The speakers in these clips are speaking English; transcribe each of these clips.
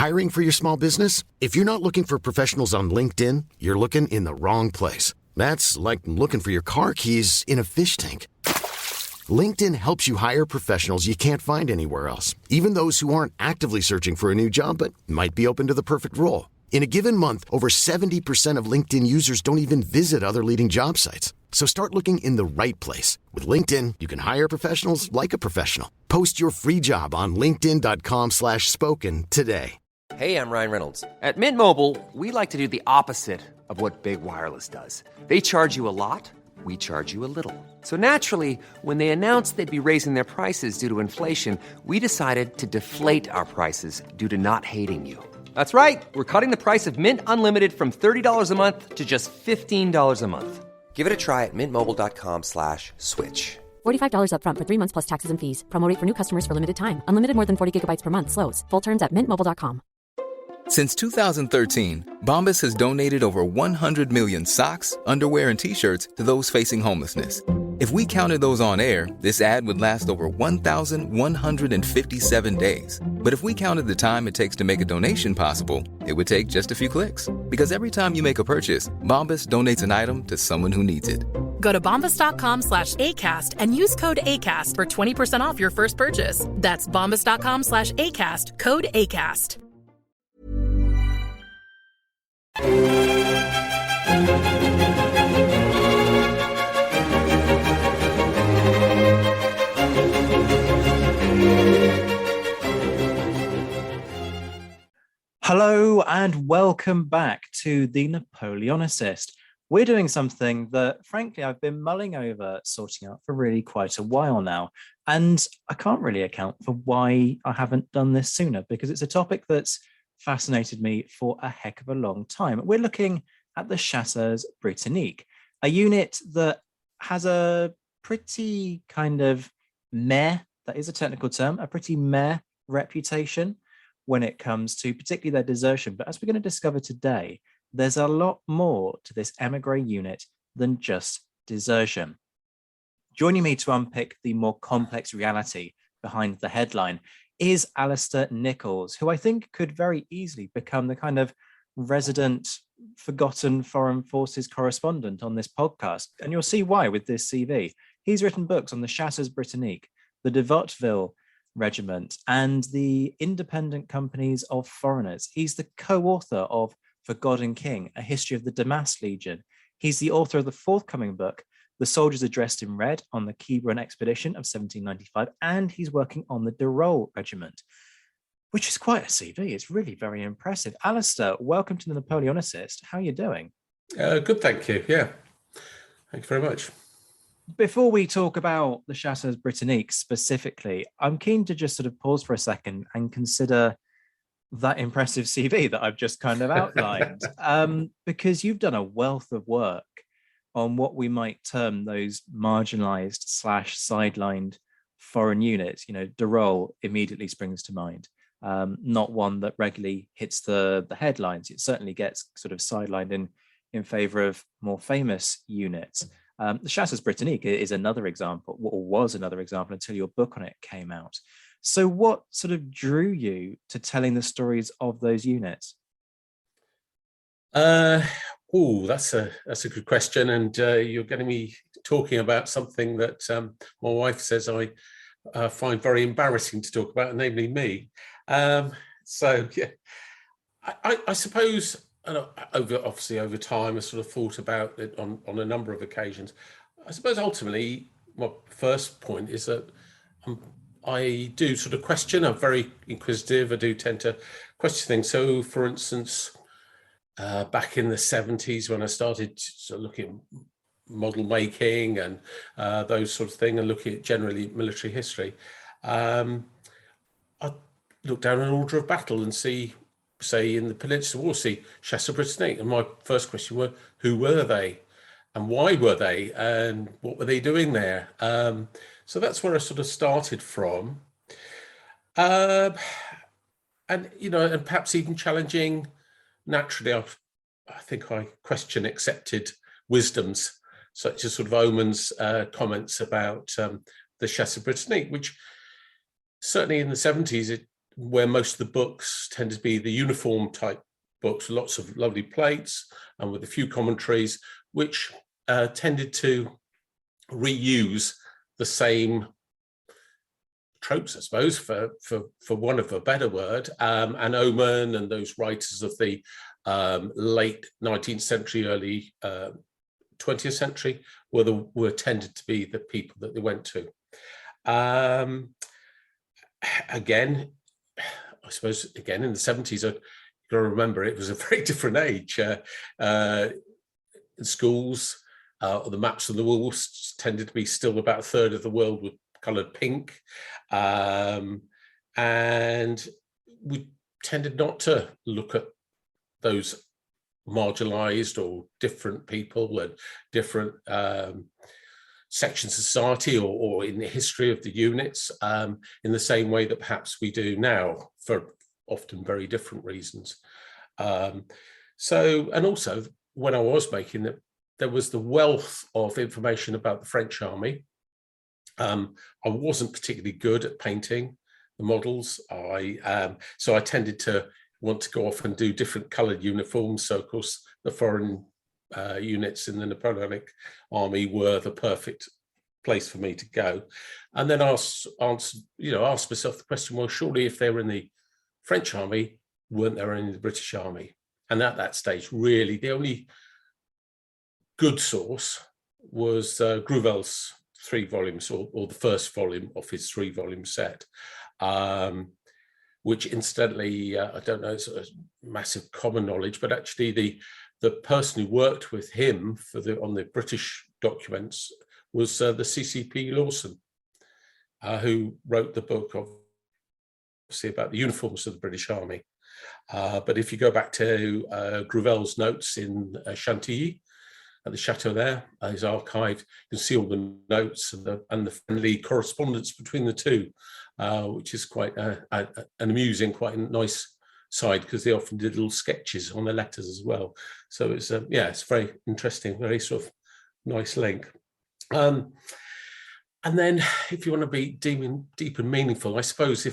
Hiring for your small business? If you're not looking for professionals on LinkedIn, you're looking in the wrong place. That's like looking for your car keys in a fish tank. LinkedIn helps you hire professionals you can't find anywhere else, even those who aren't actively searching for a new job but might be open to the perfect role. In a given month, over 70% of LinkedIn users don't even visit other leading job sites. So start looking in the right place. With LinkedIn, you can hire professionals like a professional. Post your free job on linkedin.com/spoken today. Hey, I'm Ryan Reynolds. At Mint Mobile, we like to do the opposite of what Big Wireless does. They charge you a lot, we charge you a little. So naturally, when they announced they'd be raising their prices due to inflation, we decided to deflate our prices due to not hating you. That's right. We're cutting the price of Mint Unlimited from $30 a month to just $15 a month. Give it a try at mintmobile.com/switch. $45 up front for 3 months plus taxes and fees. Promo rate for new customers for limited time. Unlimited more than 40 gigabytes per month slows. Full terms at mintmobile.com. Since 2013, Bombas has donated over 100 million socks, underwear, and T-shirts to those facing homelessness. If we counted those on air, this ad would last over 1,157 days. But if we counted the time it takes to make a donation possible, it would take just a few clicks. Because every time you make a purchase, Bombas donates an item to someone who needs it. Go to bombas.com/ACAST and use code ACAST for 20% off your first purchase. That's bombas.com/ACAST, code ACAST. Hello and welcome back to The Napoleonicist. We're doing something that, frankly, I've been mulling over sorting out for really quite a while now. And I can't really account for why I haven't done this sooner, because it's a topic that's fascinated me for a heck of a long time. We're looking at the Chasseurs Britanniques, a unit that has a pretty kind of meh, that is a technical term, a pretty meh reputation when it comes to particularly their desertion. But as we're going to discover today, there's a lot more to this emigre unit than just desertion. Joining me to unpick the more complex reality behind the headline is Alistair Nichols, who I think could very easily become the kind of resident forgotten foreign forces correspondent on this podcast. And you'll see why with this CV. He's written books on the Chasseurs Britanniques, the de Vauteville Regiment, and the Independent Companies of Foreigners. He's the co-author of For God and King, A History of the Damas Legion. He's the author of the forthcoming book, The Soldiers Are Dressed in Red, on the Quiberon Expedition of 1795, and he's working on the Tyrol Regiment, which is quite a CV. It's really very impressive. Alistair, welcome to the Napoleonicist. How are you doing? Good, thank you. Yeah, thank you very much. Before we talk about the Chasseurs Britanniques specifically, I'm keen to just sort of pause for a second and consider that impressive CV that I've just kind of outlined, because you've done a wealth of work on what we might term those marginalized / sidelined foreign units. You know, Tyrol immediately springs to mind. Not one that regularly hits the headlines. It certainly gets sort of sidelined in favor of more famous units. The Chasseurs Britanniques is another example, or was another example until your book on it came out. So what sort of drew you to telling the stories of those units? That's a good question. And you're getting me talking about something that my wife says I find very embarrassing to talk about, namely me. I suppose over time, I sort of thought about it on a number of occasions. I suppose ultimately, my first point is that I do sort of question. I'm very inquisitive. I do tend to question things. So, for instance, back in the 70s, when I started sort of looking at model making and those sort of things, and looking at generally military history, I look down an order of battle and see, say, in the Peninsular War, see Chasseurs Britanniques. And my first question was, who were they? And why were they? And what were they doing there? So that's where I sort of started from. And perhaps even challenging, naturally, I think I question accepted wisdoms, such as sort of Oman's comments about the Chasseurs Britanniques, which certainly in the 70s, where most of the books tend to be the uniform type books, lots of lovely plates and with a few commentaries, which tended to reuse the same tropes, I suppose, for want of a better word, and Oman and those writers of the late 19th century, early 20th century were tended to be the people that they went to. Again, I suppose, again, in the 70s, you've got to remember it was a very different age. In schools, the maps on the walls tended to be still about a third of the world with coloured pink. And we tended not to look at those marginalised or different people and different sections of society or in the history of the units in the same way that perhaps we do now, for often very different reasons. And also, when I was making it, there was the wealth of information about the French army. I wasn't particularly good at painting the models. So I tended to want to go off and do different coloured uniforms. So of course, the foreign units in the Napoleonic army were the perfect place for me to go. And then ask myself the question, well, surely if they were in the French army, weren't there in the British army? And at that stage, really, the only good source was Grouvel's 3 volumes, or the first volume of his 3-volume set, which incidentally, I don't know, it's a massive common knowledge, but actually the person who worked with him on the British documents was the CCP Lawson, who wrote the book, obviously, about the uniforms of the British Army. But if you go back to Grouvel's notes in Chantilly, at the chateau there, his archive, you can see all the notes and the friendly correspondence between the two, which is quite an amusing, quite a nice side, because they often did little sketches on the letters as well. So it's it's very interesting, very sort of nice link. And then if you want to be deep and meaningful, I suppose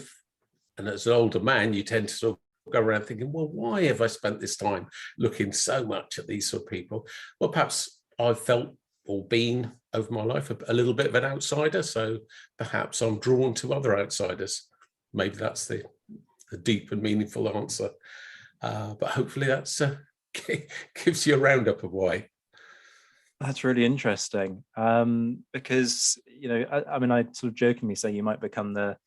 and as an older man, you tend to sort of go around thinking, well, why have I spent this time looking so much at these sort of people? Well, perhaps I've felt or been over my life a little bit of an outsider, so perhaps I'm drawn to other outsiders. Maybe that's the deep and meaningful answer, but hopefully that's gives you a roundup of why. That's really interesting, because I mean, I sort of jokingly say you might become the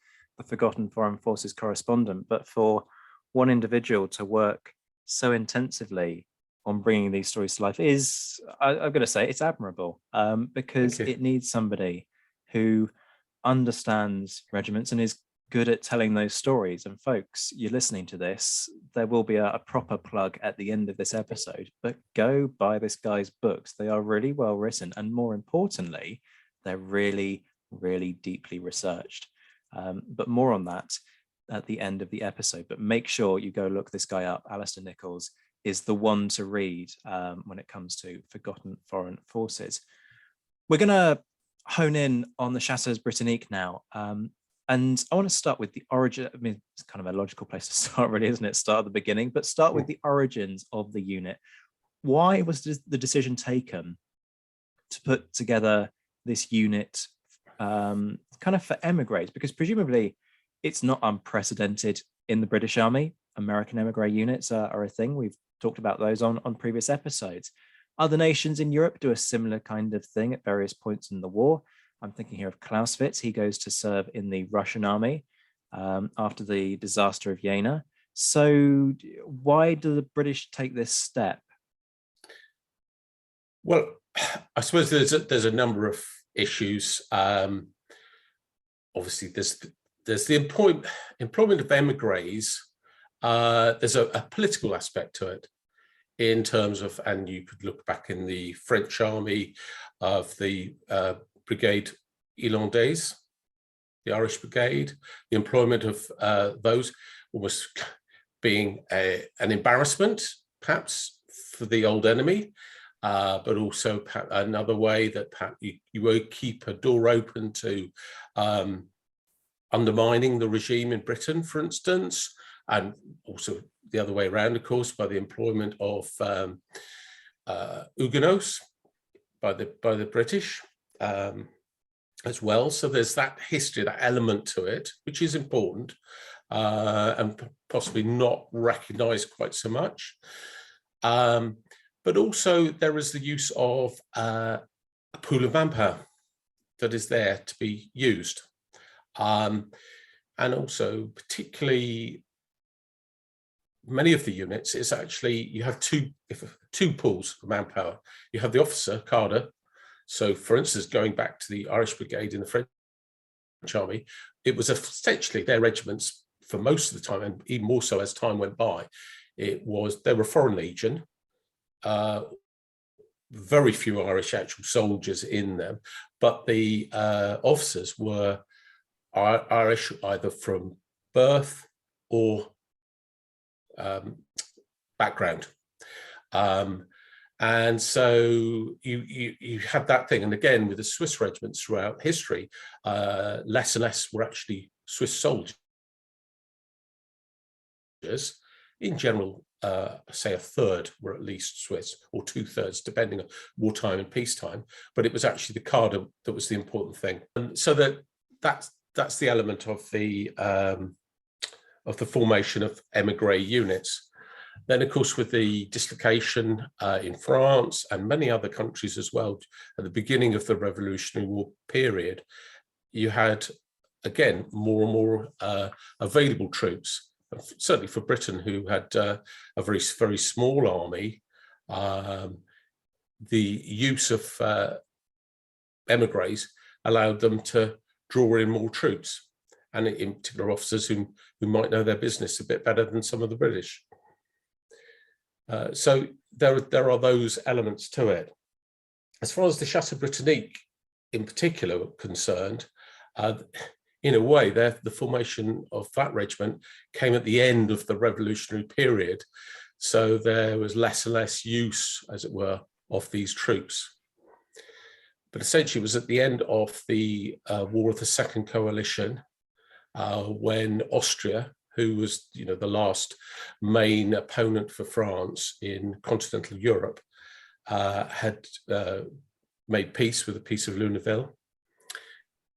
forgotten foreign forces correspondent, but for one individual to work so intensively on bringing these stories to life is, I'm going to say, it's admirable, because it needs somebody who understands regiments and is good at telling those stories. And folks, you're listening to this, there will be a proper plug at the end of this episode, but go buy this guy's books. They are really well written, and more importantly, they're really, really deeply researched. But more on that at the end of the episode. But make sure you go look this guy up. Alistair Nichols is the one to read when it comes to forgotten foreign forces. We're going to hone in on the Chasseurs Britanniques now. And I want to start with the origin. I mean, it's kind of a logical place to start, really, isn't it? Start at the beginning, but start with the origins of the unit. Why was the decision taken to put together this unit kind of for emigres? Because presumably it's not unprecedented in the British Army. American emigre units are a thing. We've talked about those on previous episodes. Other nations in Europe do a similar kind of thing at various points in the war. I'm thinking here of Clausewitz. He goes to serve in the Russian army after the disaster of Jena. So why do the British take this step? Well, I suppose there's a number of issues. Obviously, there's the employment of emigres. There's a political aspect to it, in terms of, and you could look back in the French army of the Brigade Irlandaise, the Irish Brigade, the employment of those almost being an embarrassment, perhaps, for the old enemy, but also another way that perhaps you would keep a door open to undermining the regime in Britain, for instance, and also the other way around, of course, by the employment of Huguenots by the British as well. So there's that history, that element to it, which is important and possibly not recognised quite so much. But also there is the use of a pool of manpower that is there to be used. And also particularly many of the units is actually, you have two pools of manpower. You have the officer, cadre. So for instance, going back to the Irish Brigade in the French Army, it was essentially their regiments for most of the time, and even more so as time went by, they were Foreign Legion, very few Irish actual soldiers in them, but the officers were Irish either from birth or background. And so you had that thing. And again, with the Swiss regiments throughout history, less and less were actually Swiss soldiers. In general, say a third were at least Swiss, or 2/3, depending on wartime and peacetime. But it was actually the cadre that was the important thing. And so that's the element of the formation of émigré units. Then, of course, with the dislocation in France and many other countries as well, at the beginning of the Revolutionary War period, you had, again, more and more available troops. Certainly for Britain, who had a very, very small army, the use of émigrés allowed them to draw in more troops, and in particular officers who might know their business a bit better than some of the British. So there are those elements to it. As far as the Chasseurs Britanniques in particular are concerned, in a way, the formation of that regiment came at the end of the revolutionary period. So there was less and less use, as it were, of these troops. But essentially it was at the end of the War of the Second Coalition, when Austria, who was the last main opponent for France in continental Europe, had made peace with the Peace of Luneville.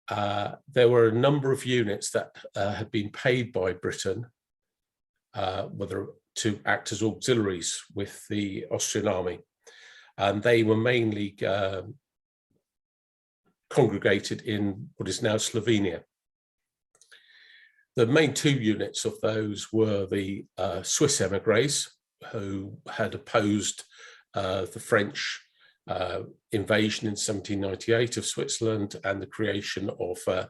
There were a number of units that had been paid by Britain, whether to act as auxiliaries with the Austrian army, and they were mainly congregated in what is now Slovenia. The main two units of those were the Swiss émigrés, who had opposed the French invasion in 1798 of Switzerland and the creation of a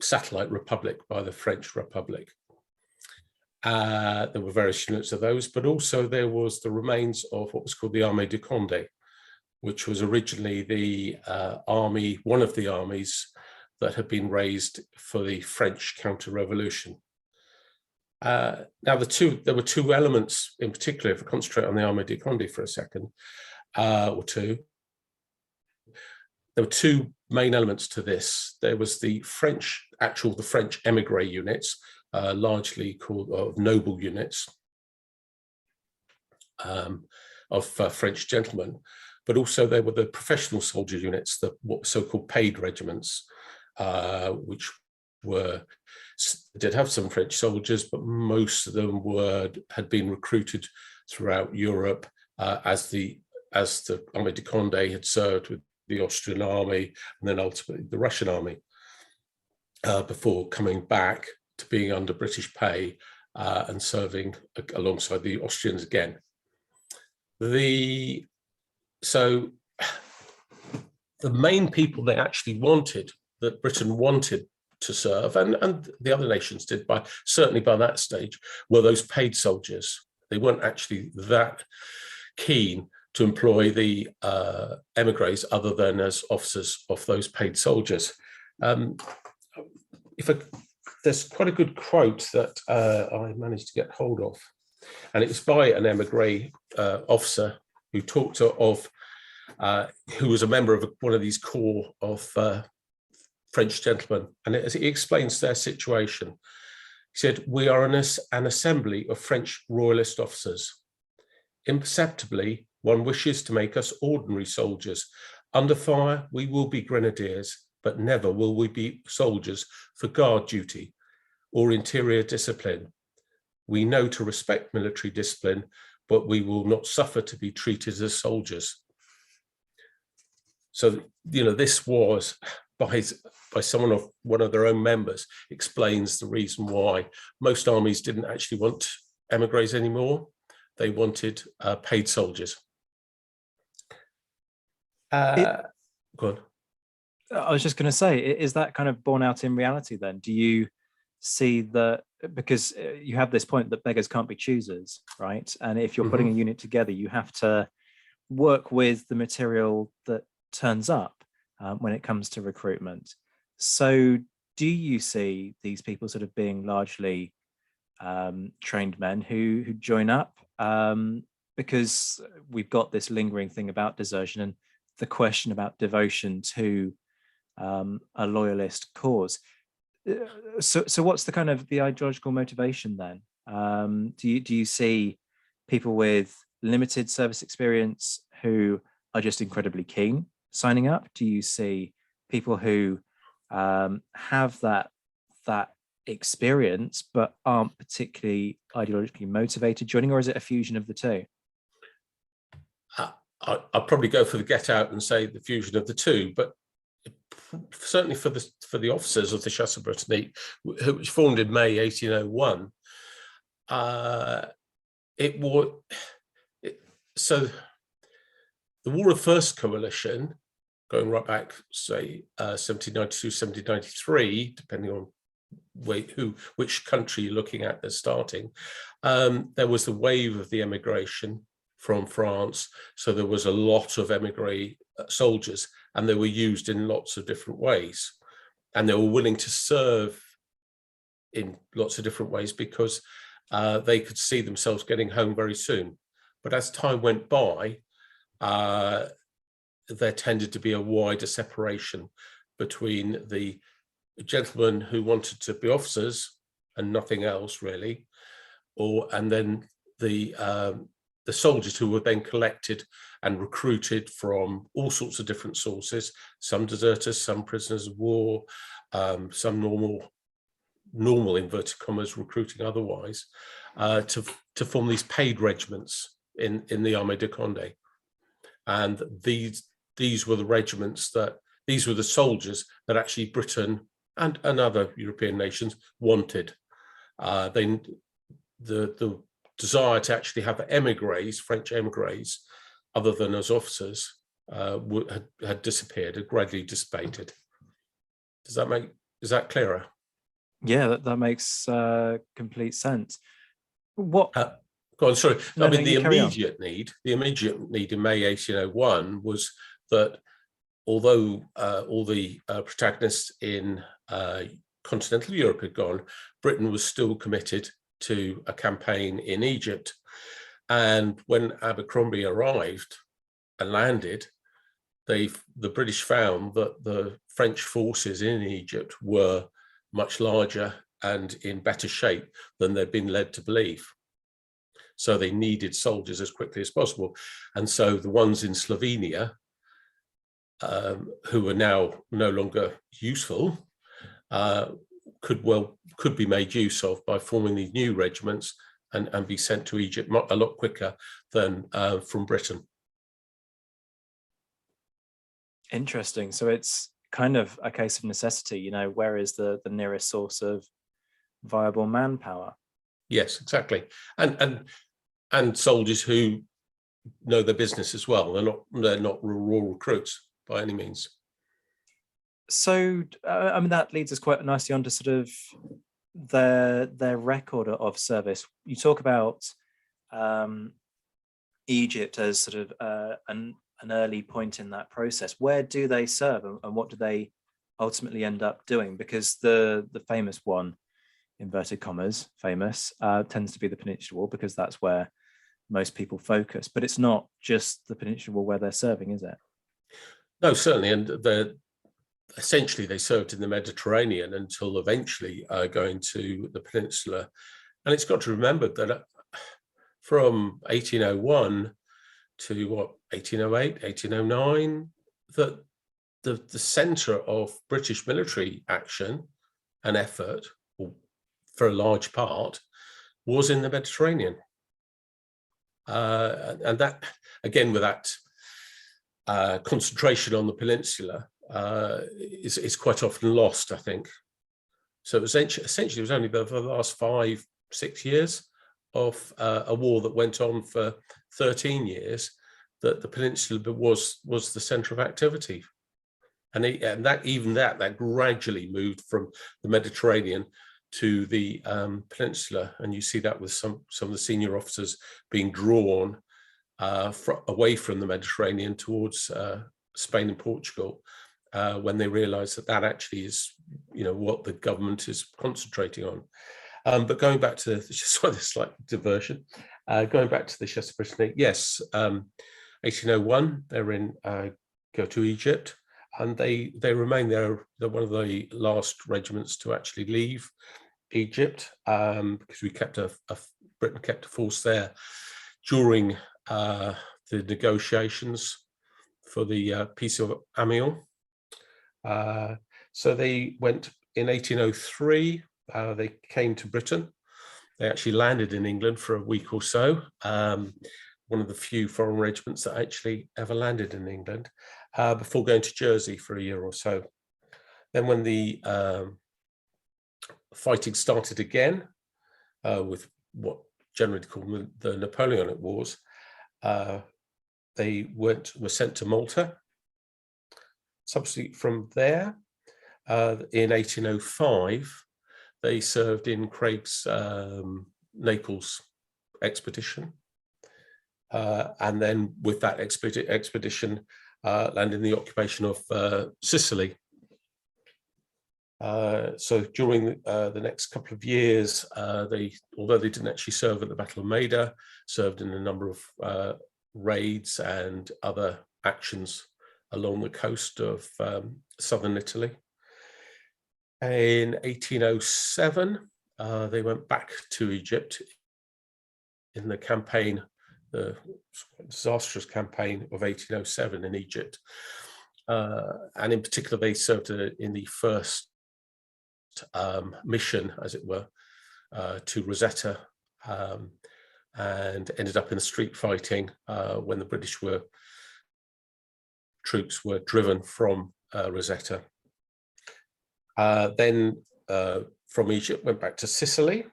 satellite republic by the French Republic. There were various units of those, but also there was the remains of what was called the Armée de Condé, which was originally the army, one of the armies that had been raised for the French counter-revolution. Now, there were two elements in particular, if I concentrate on the Armée de Condé for a second, or two. There were two main elements to this. There was the French émigré units, largely called noble units of French gentlemen, but also there were the professional soldier units, the so-called paid regiments, which did have some French soldiers, but most of them had been recruited throughout Europe as the Armée de Condé had served with the Austrian army and then ultimately the Russian army before coming back to being under British pay and serving alongside the Austrians again. So the main people they actually wanted, that Britain wanted to serve, and the other nations did, certainly by that stage, were those paid soldiers. They weren't actually that keen to employ the émigrés other than as officers of those paid soldiers. There's quite a good quote that I managed to get hold of, and it was by an émigré officer who talked who was a member of one of these corps of French gentleman, and he explains their situation. He said, "We are an assembly of French royalist officers. Imperceptibly, one wishes to make us ordinary soldiers. Under fire, we will be grenadiers, but never will we be soldiers for guard duty or interior discipline. We know to respect military discipline, but we will not suffer to be treated as soldiers." So, this was by one of their own members, explains the reason why most armies didn't actually want emigres anymore. They wanted paid soldiers. Go on. I was just going to say, is that kind of borne out in reality then? Do you see that, because you have this point that beggars can't be choosers, right? And if you're putting a unit together, you have to work with the material that turns up when it comes to recruitment. So do you see these people sort of being largely trained men who join up? Because we've got this lingering thing about desertion and the question about devotion to a loyalist cause. So what's the kind of the ideological motivation then? Do you see people with limited service experience who are just incredibly keen signing up? Do you see people who have that experience but aren't particularly ideologically motivated joining, or is it a fusion of the two? I'd probably go for the get out and say the fusion of the two, but certainly for the officers of the Chasseurs Britanniques, who was formed in May 1801, so the War of First Coalition, going right back, say 1792, 1793, depending on which country you're looking at that's starting, there was the wave of the emigration from France. So there was a lot of emigre soldiers, and they were used in lots of different ways. And they were willing to serve in lots of different ways because they could see themselves getting home very soon. But as time went by, there tended to be a wider separation between the gentlemen who wanted to be officers and nothing else really, and then the soldiers who were then collected and recruited from all sorts of different sources, some deserters, some prisoners of war, some normal inverted commas recruiting otherwise, to form these paid regiments in the Armée de Condé. And these were the regiments these were the soldiers that actually Britain and other European nations wanted. The desire to actually have emigres, French emigres, other than as officers, had disappeared, had gradually dissipated. Is that clearer? Yeah, that makes complete sense. What? Go on, sorry. No, the immediate need in May 1801 was that although all the protagonists in continental Europe had gone, Britain was still committed to a campaign in Egypt. And when Abercrombie arrived and landed, the British found that the French forces in Egypt were much larger and in better shape than they'd been led to believe. So they needed soldiers as quickly as possible. And so the ones in Slovenia, who were now no longer useful, could be made use of by forming these new regiments and be sent to Egypt a lot quicker than from Britain. Interesting. So it's kind of a case of necessity, where is the nearest source of viable manpower? Yes, exactly. And soldiers who know their business as well. They're not raw recruits by any means. So, that leads us quite nicely onto sort of their record of service. You talk about Egypt as sort of an early point in that process. Where do they serve, and what do they ultimately end up doing? Because the famous one, inverted commas, famous, tends to be the Peninsular War, because that's where most people focus. But it's not just the Peninsular War where they're serving, is it? No, certainly. And essentially they served in the Mediterranean until eventually going to the peninsula. And it's got to remember that from 1801 to 1808, 1809, that the centre of British military action and effort, for a large part, was in the Mediterranean. And that, again, with that concentration on the peninsula, is quite often lost, I think. So essentially, it was only for the last 5-6 years of a war that went on for 13 years that the peninsula was the centre of activity. And that gradually moved from the Mediterranean to the peninsula, and you see that with some of the senior officers being drawn away from the Mediterranean towards Spain and Portugal when they realise that actually is, what the government is concentrating on. But going back to this slight diversion, going back to the Chasseurs Britanniques, yes, 1801 go to Egypt. And they remain there. They're one of the last regiments to actually leave Egypt, because Britain kept a force there during the negotiations for the Peace of Amiens. So they went in 1803. They came to Britain. They actually landed in England for a week or so. One of the few foreign regiments that actually ever landed in England, before going to Jersey for a year or so. Then when the fighting started again, with what generally called the Napoleonic Wars, they were sent to Malta. Subsequently from there, in 1805, they served in Craig's Naples expedition. And then with that expedition, landed in the occupation of Sicily. So during the next couple of years, although they didn't actually serve at the Battle of Maida, served in a number of raids and other actions along the coast of southern Italy. In 1807, they went back to Egypt in the campaign, the disastrous campaign of 1807 in Egypt. And in particular, they served in the first mission, as it were, to Rosetta, and ended up in the street fighting when the British troops were driven from Rosetta. Then from Egypt, went back to Sicily,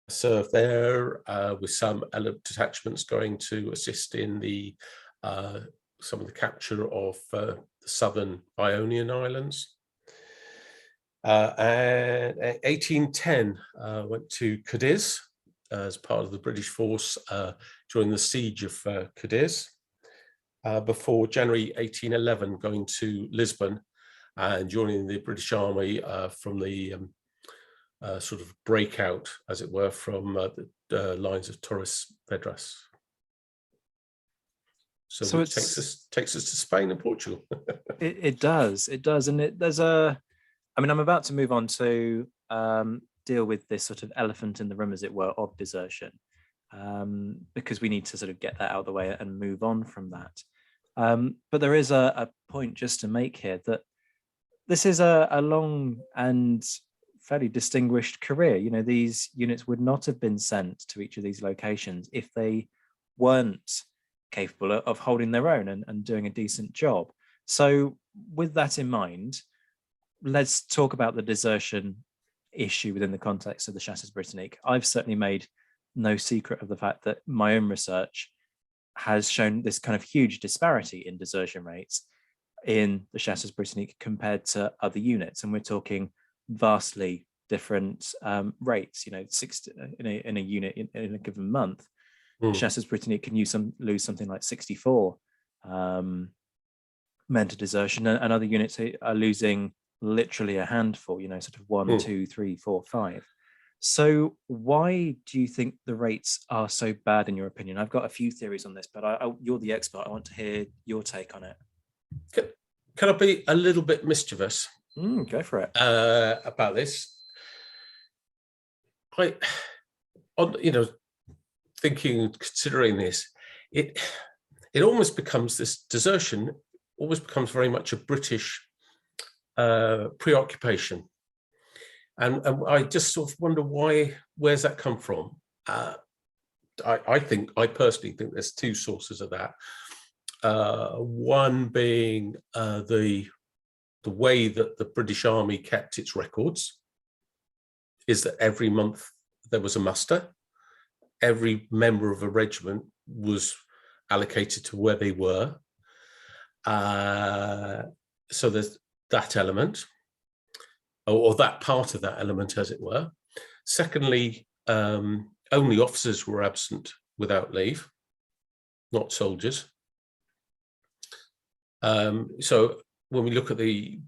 served there with some detachments going to assist in some of the capture of the southern Ionian Islands. And 1810 went to Cadiz as part of the British force during the siege of Cadiz, before January 1811 going to Lisbon and joining the British Army from the sort of breakout, as it were, from the lines of Torres Vedras. So it takes us to Spain and Portugal. it does, and there's a. I mean, I'm about to move on to deal with this sort of elephant in the room, as it were, of desertion, because we need to sort of get that out of the way and move on from that. But there is a point just to make here, that this is a long and fairly distinguished career. You know, these units would not have been sent to each of these locations if they weren't capable of holding their own and doing a decent job. So with that in mind, let's talk about the desertion issue within the context of the Chasseurs Britanniques. I've certainly made no secret of the fact that my own research has shown this kind of huge disparity in desertion rates in the Chasseurs Britanniques compared to other units, and we're talking vastly different rates. You know, in a unit in a given month, Chasseurs Britanniques can lose something like 64 men to desertion, and other units are losing literally a handful. You know, sort of 1, 2, 3, 4, 5. So why do you think the rates are so bad, in your opinion? I've got a few theories on this, but you're the expert. I want to hear your take on it. can I be a little bit mischievous? Go for it. About this. Considering this, it almost becomes, this desertion almost becomes very much a British preoccupation. And I just sort of wonder where's that come from? I personally think there's two sources of that. One being the way that the British Army kept its records is that every month there was a muster. Every member of a regiment was allocated to where they were. So there's that element, or that part of that element, as it were. Secondly, only officers were absent without leave, not soldiers. So when we look at the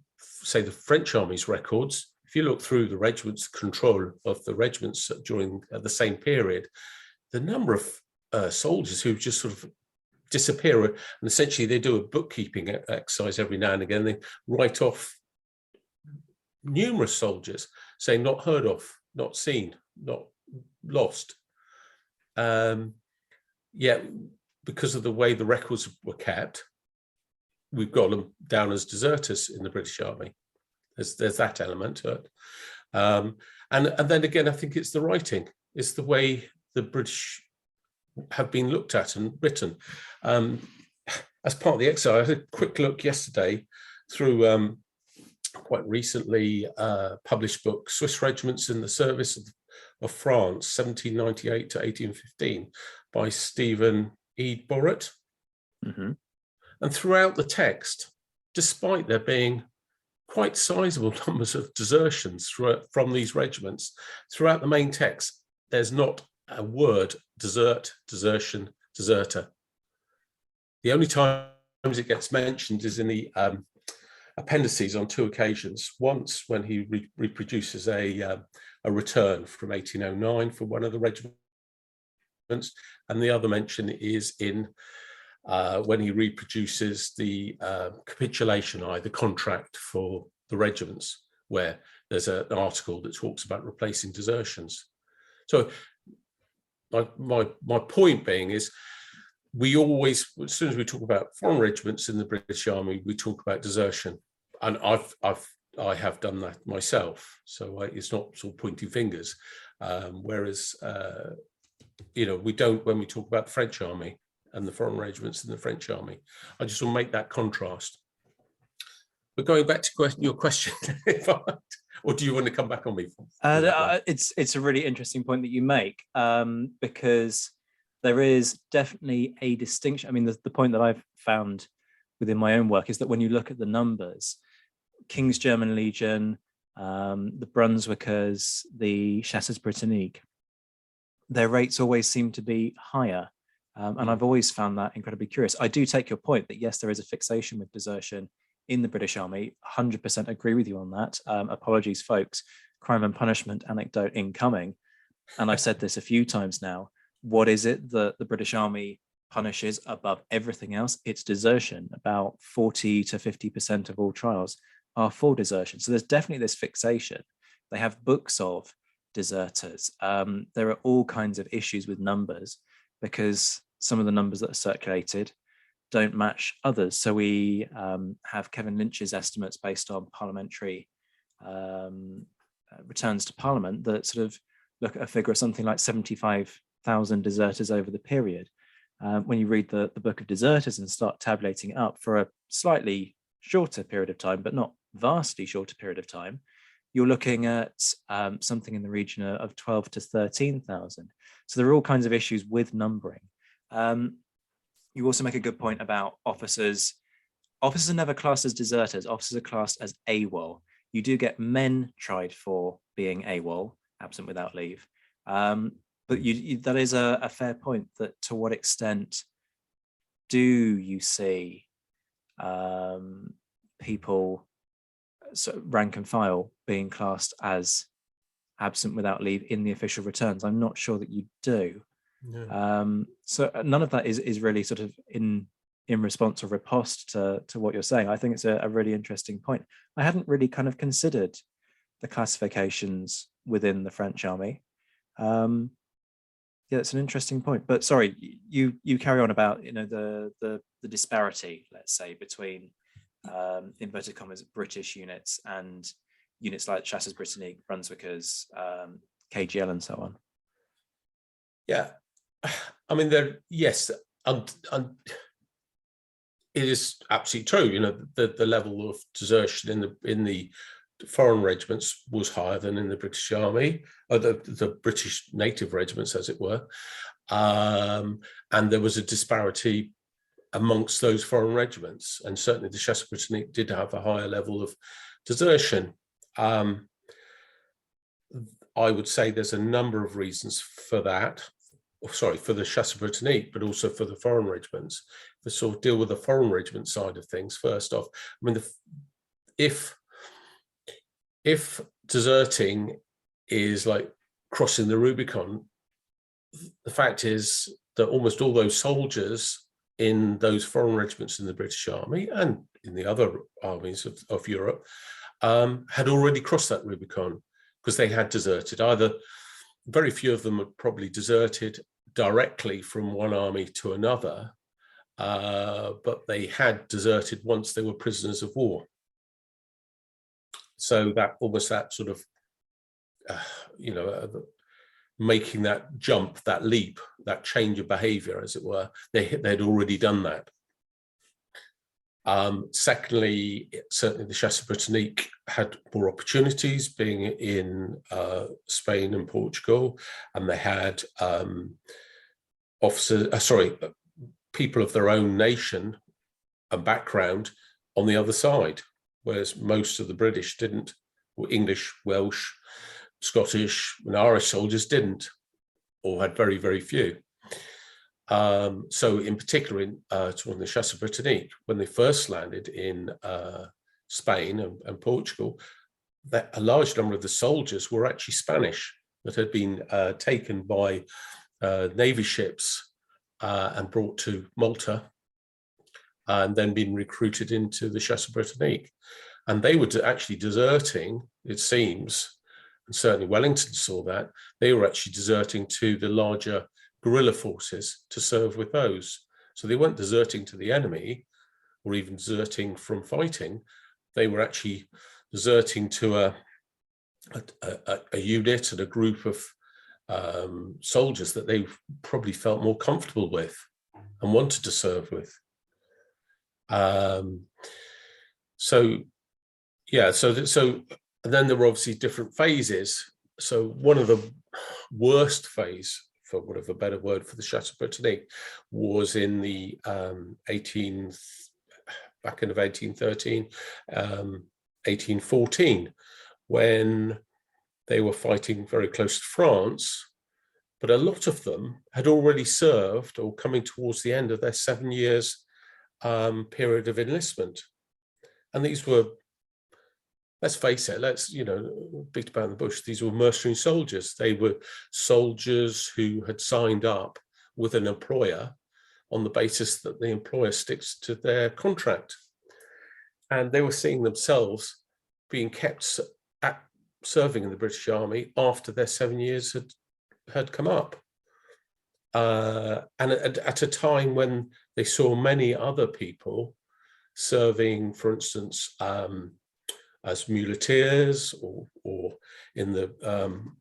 French Army's records, if you look through the regiment's control of the regiments during the same period, the number of soldiers who just sort of disappear, and essentially they do a bookkeeping exercise every now and again. They write off numerous soldiers, saying not heard of, not seen, not lost. Yet, because of the way the records were kept, we've got them down as deserters in the British Army. There's that element to it. And then again, I think it's the writing. It's the way the British have been looked at and written. As part of the exercise, I had a quick look yesterday through quite recently published book, Swiss Regiments in the Service of France, 1798 to 1815, by Stephen E. Borrett. Mm-hmm. And throughout the text, despite there being quite sizable numbers of desertions from these regiments, throughout the main text, there's not a word desert, desertion, deserter. The only times it gets mentioned is in the appendices on two occasions. Once when he reproduces a return from 1809 for one of the regiments, and the other mention is in when he reproduces the capitulation, the contract for the regiments, where there's an article that talks about replacing desertions. So my point being is, we always, as soon as we talk about foreign regiments in the British Army, we talk about desertion, and I have done that myself. So it's not sort of pointing fingers. Whereas we don't when we talk about the French Army and the foreign regiments in the French Army. I just want to make that contrast. But going back to your question, or do you want to come back on me? It's a really interesting point that you make, because there is definitely a distinction. I mean, the point that I've found within my own work is that when you look at the numbers, King's German Legion, the Brunswickers, the Chasseurs Britanniques, their rates always seem to be higher. And I've always found that incredibly curious. I do take your point that, yes, there is a fixation with desertion in the British Army. 100% agree with you on that. Apologies, folks. Crime and punishment anecdote incoming. And I've said this a few times now. What is it that the British Army punishes above everything else? It's desertion. About 40 to 50% of all trials are for desertion. So there's definitely this fixation. They have books of deserters. There are all kinds of issues with numbers, because some of the numbers that are circulated don't match others. So we have Kevin Lynch's estimates based on parliamentary returns to Parliament that sort of look at a figure of something like 75,000 deserters over the period. When you read the Book of Deserters and start tabulating it up for a slightly shorter period of time, but not vastly shorter period of time, you're looking at something in the region of 12 to 13,000. So there are all kinds of issues with numbering. You also make a good point about officers. Officers are never classed as deserters. Officers are classed as AWOL. You do get men tried for being AWOL, absent without leave. But that is a fair point, that to what extent do you see people, so rank and file, being classed as absent without leave in the official returns? I'm not sure that you do. No. So none of that is really sort of in in response or riposte to what you're saying. I think it's a really interesting point. I hadn't really kind of considered the classifications within the French army. Yeah, it's an interesting point. But sorry, you carry on about the disparity, let's say, between inverted commas British units and units like Chasseurs Britanniques, Brunswickers, KGL, and so on. Yeah, I mean, yes, and it is absolutely true. The level of desertion in the foreign regiments was higher than in the British Army, or the British native regiments, as it were, and there was a disparity amongst those foreign regiments, and certainly the Chasseurs Britanniques did have a higher level of desertion. I would say there's a number of reasons for that. Sorry, for the Chasseurs Britanniques, but also for the foreign regiments. To sort of deal with the foreign regiment side of things, first off, I mean, if deserting is like crossing the Rubicon, the fact is that almost all those soldiers in those foreign regiments in the British Army and in the other armies of Europe had already crossed that Rubicon, because they had deserted. Either very few of them had probably deserted directly from one army to another, but they had deserted once they were prisoners of war. So that almost that sort of, making that jump, that leap, that change of behavior, as it were, they'd already done that. Secondly, certainly the Chasseurs Britanniques had more opportunities being in Spain and Portugal, and they had people of their own nation and background on the other side, whereas most of the British didn't, or English, Welsh, Scottish, and Irish soldiers didn't, or had very, very few. So in particular, in the Chasseurs Britanniques, when they first landed in Spain and Portugal, that a large number of the soldiers were actually Spanish, that had been taken by Navy ships and brought to Malta, and then been recruited into the Chasseurs Britanniques. And they were actually deserting, it seems, and certainly Wellington saw that, they were actually deserting to the larger guerrilla forces to serve with those. So they weren't deserting to the enemy or even deserting from fighting. They were actually deserting to a unit and a group of soldiers that they probably felt more comfortable with and wanted to serve with. So and then there were obviously different phases. So one of the worst phase, for whatever better word, for the Chasseurs Britanniques was in the 1813, 1814, when they were fighting very close to France, but a lot of them had already served or coming towards the end of their 7 years period of enlistment. And these were, let's face it, beat about the bush, these were mercenary soldiers. They were soldiers who had signed up with an employer on the basis that the employer sticks to their contract. And they were seeing themselves being kept at serving in the British Army after their 7 years had come up. And at a time when they saw many other people serving, for instance, as muleteers or in the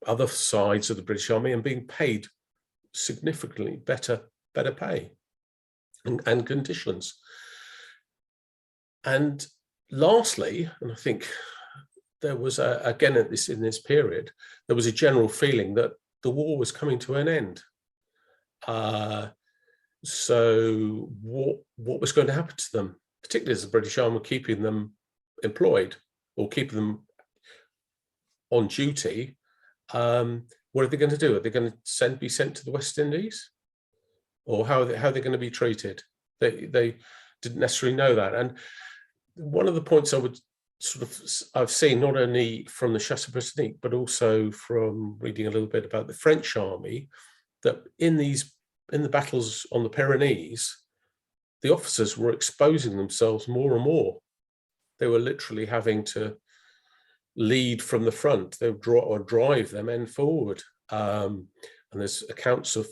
other sides of the British Army, and being paid significantly better pay and conditions. And lastly, and I think there was again in this period, there was a general feeling that the war was coming to an end. So what was going to happen to them, particularly as the British Army were keeping them employed or keeping them on duty? What are they going to do? Are they going to be sent to the West Indies, or how are they going to be treated? They didn't necessarily know that. And one of the points I've seen, not only from the Chasseurs Britanniques, but also from reading a little bit about the French army, that in the battles on the Pyrenees, the officers were exposing themselves more and more. They were literally having to lead from the front. They would drive their men forward. And there's accounts of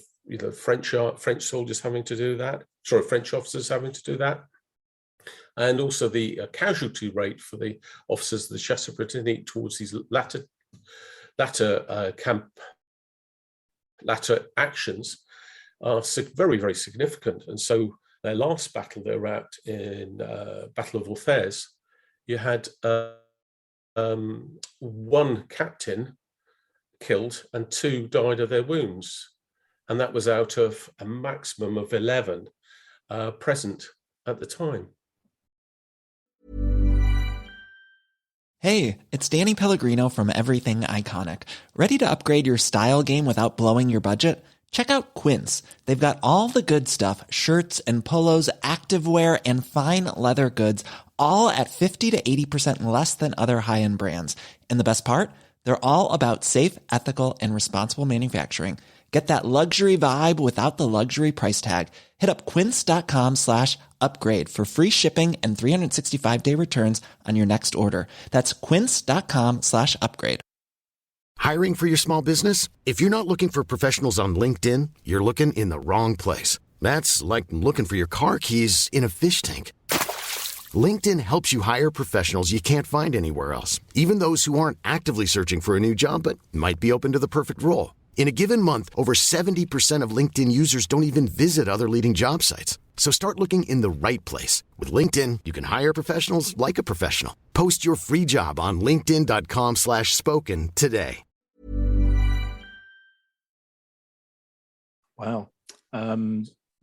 French soldiers having to do that. French officers having to do that. And also the casualty rate for the officers of the Chasseurs Britanniques towards these latter actions are very, very significant. And so their last battle they were at in Battle of Orthez, you had one captain killed and 2 died of their wounds. And that was out of a maximum of 11 present at the time. Hey, it's Danny Pellegrino from Everything Iconic. Ready to upgrade your style game without blowing your budget? Check out Quince. They've got all the good stuff, shirts and polos, activewear, and fine leather goods, all at 50 to 80% less than other high-end brands. And the best part? They're all about safe, ethical, and responsible manufacturing. Get that luxury vibe without the luxury price tag. Hit up quince.com/upgrade for free shipping and 365-day returns on your next order. That's quince.com/upgrade. Hiring for your small business? If you're not looking for professionals on LinkedIn, you're looking in the wrong place. That's like looking for your car keys in a fish tank. LinkedIn helps you hire professionals you can't find anywhere else, even those who aren't actively searching for a new job but might be open to the perfect role. In a given month, over 70% of LinkedIn users don't even visit other leading job sites. So start looking in the right place. With LinkedIn, you can hire professionals like a professional. Post your free job on linkedin.com/spoken today. Wow.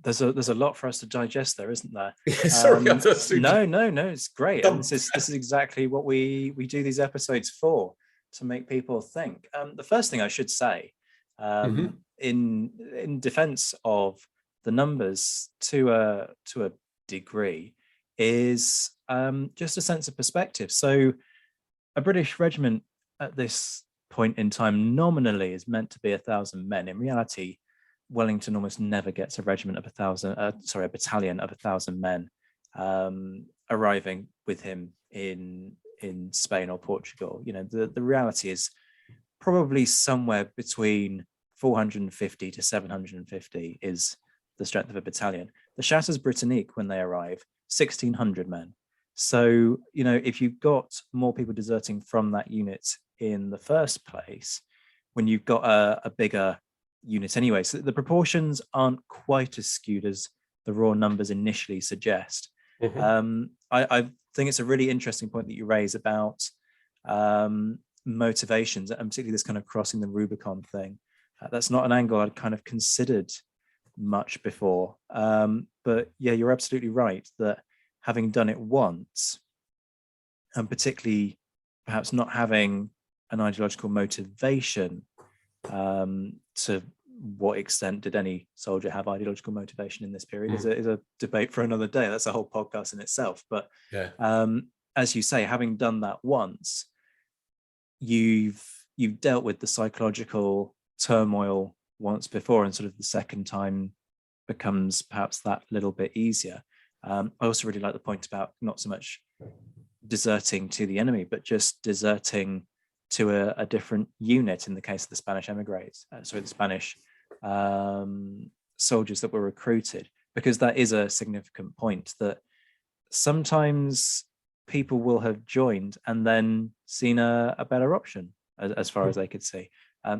There's a lot for us to digest there, isn't there? Sorry, no, it's great. And this is exactly what we do these episodes for, to make people think. The first thing I should say, in defense of the numbers to a degree, is just a sense of perspective. So a British regiment at this point in time nominally is meant to be 1,000 men. In reality, Wellington almost never gets a regiment of a battalion of 1,000 men arriving with him in Spain or Portugal. The reality is probably somewhere between 450 to 750 is the strength of a battalion. The Chasseurs Britanniques, when they arrive, 1,600 men. So, if you've got more people deserting from that unit in the first place, when you've got a bigger unit anyway, so the proportions aren't quite as skewed as the raw numbers initially suggest. I think it's a really interesting point that you raise about motivations, and particularly this kind of crossing the Rubicon thing. That's not an angle I'd kind of considered much before. But yeah, you're absolutely right that having done it once, and particularly perhaps not having an ideological motivation, to what extent did any soldier have ideological motivation in this period is a debate for another day. That's a whole podcast in itself. But as you say, having done that once, you've dealt with the psychological turmoil once before, and sort of the second time becomes perhaps that little bit easier. I also really like the point about not so much deserting to the enemy, but just deserting to a different unit in the case of the Spanish emigres, the Spanish soldiers that were recruited, because that is a significant point, that sometimes people will have joined and then seen a better option as far as they could see.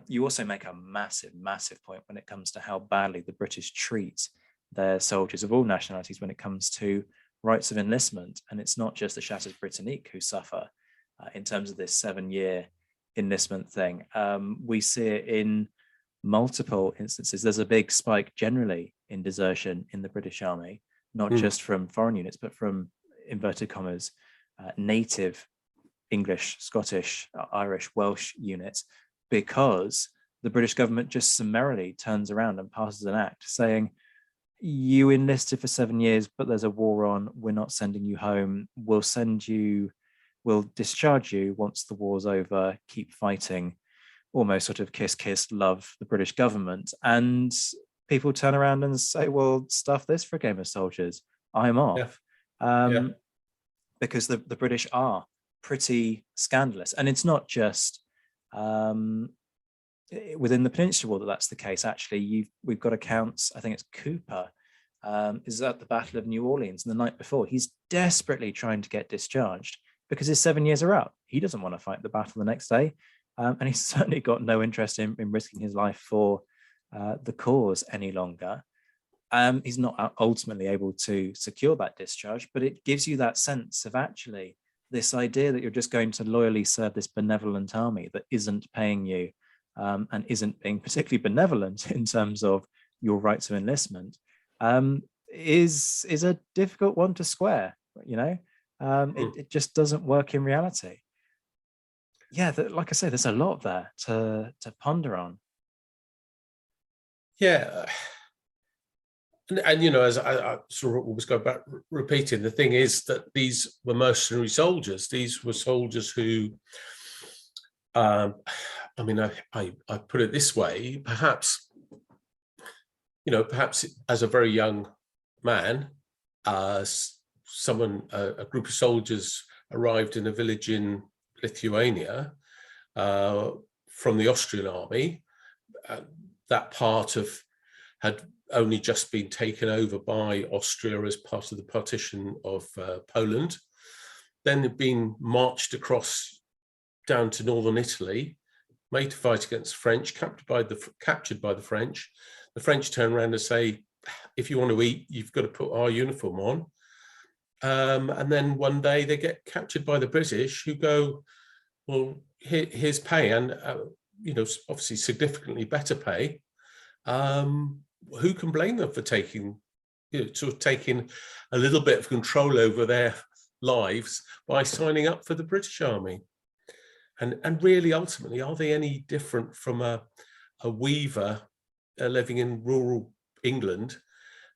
You also make a massive, massive point when it comes to how badly the British treat their soldiers of all nationalities when it comes to rights of enlistment. And it's not just the Chasseurs Britanniques who suffer in terms of this 7-year enlistment thing. We see it in multiple instances. There's a big spike generally in desertion in the British Army, not just from foreign units, but from, inverted commas, native English, Scottish, Irish, Welsh units, because the British government just summarily turns around and passes an act saying, you enlisted for 7 years, but there's a war on, we're not sending you home, we'll discharge you once the war's over, keep fighting, almost sort of kiss, love the British government. And people turn around and say, well, stuff this for a game of soldiers. I'm Yeah. off. Because the British are pretty scandalous. And it's not just within the Peninsular War that's the case. Actually, we've got accounts, I think it's Cooper, is at the Battle of New Orleans, and the night before, he's desperately trying to get discharged because his 7 years are up. He doesn't want to fight the battle the next day. And he's certainly got no interest in risking his life for the cause any longer. He's not ultimately able to secure that discharge, but it gives you that sense of actually this idea that you're just going to loyally serve this benevolent army that isn't paying you and isn't being particularly benevolent in terms of your rights of enlistment is a difficult one to square. It just doesn't work in reality. Yeah, like I say, there's a lot there to ponder on. Yeah. And as I sort of always go back repeating, the thing is that these were mercenary soldiers. These were soldiers who, I put it this way, perhaps as a very young man, a group of soldiers arrived in a village in Lithuania from the Austrian army. That part had only just been taken over by Austria as part of the partition of Poland. Then had been marched across down to northern Italy, made to fight against the French, captured by the French. The French turn around and say, if you want to eat, you've got to put our uniform on. And then one day they get captured by the British, who go, well, here's pay, and obviously significantly better pay. Who can blame them for taking a little bit of control over their lives by signing up for the British Army? And really, ultimately, are they any different from a weaver living in rural England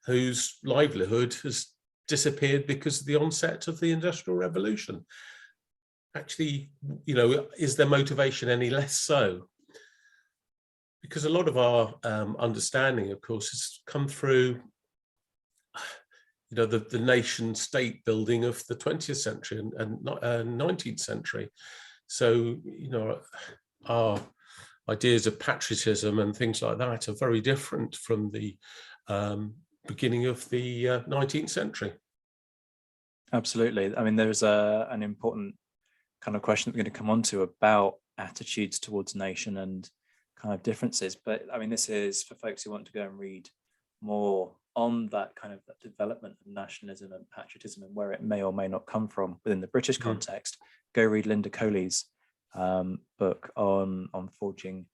whose livelihood has disappeared because of the onset of the Industrial Revolution? Actually, is their motivation any less so? Because a lot of our understanding, of course, has come through, the nation state building of the 20th century and 19th century. So, our ideas of patriotism and things like that are very different from the beginning of the 19th century. Absolutely. I mean, there's an important kind of question that we're going to come on to about attitudes towards nation and kind of differences. But I mean, this is for folks who want to go and read more on that kind of development of nationalism and patriotism and where it may or may not come from within the British context. Go read Linda Coley's book on forging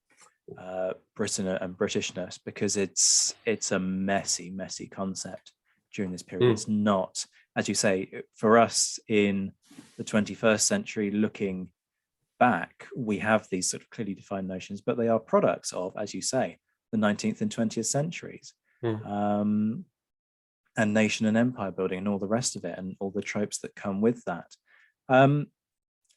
Britain and Britishness, because it's a messy concept during this period. It's not, as you say, for us in the 21st century, looking back, we have these sort of clearly defined notions, but they are products of, as you say, the 19th and 20th centuries, and nation and empire building and all the rest of it, and all the tropes that come with that. I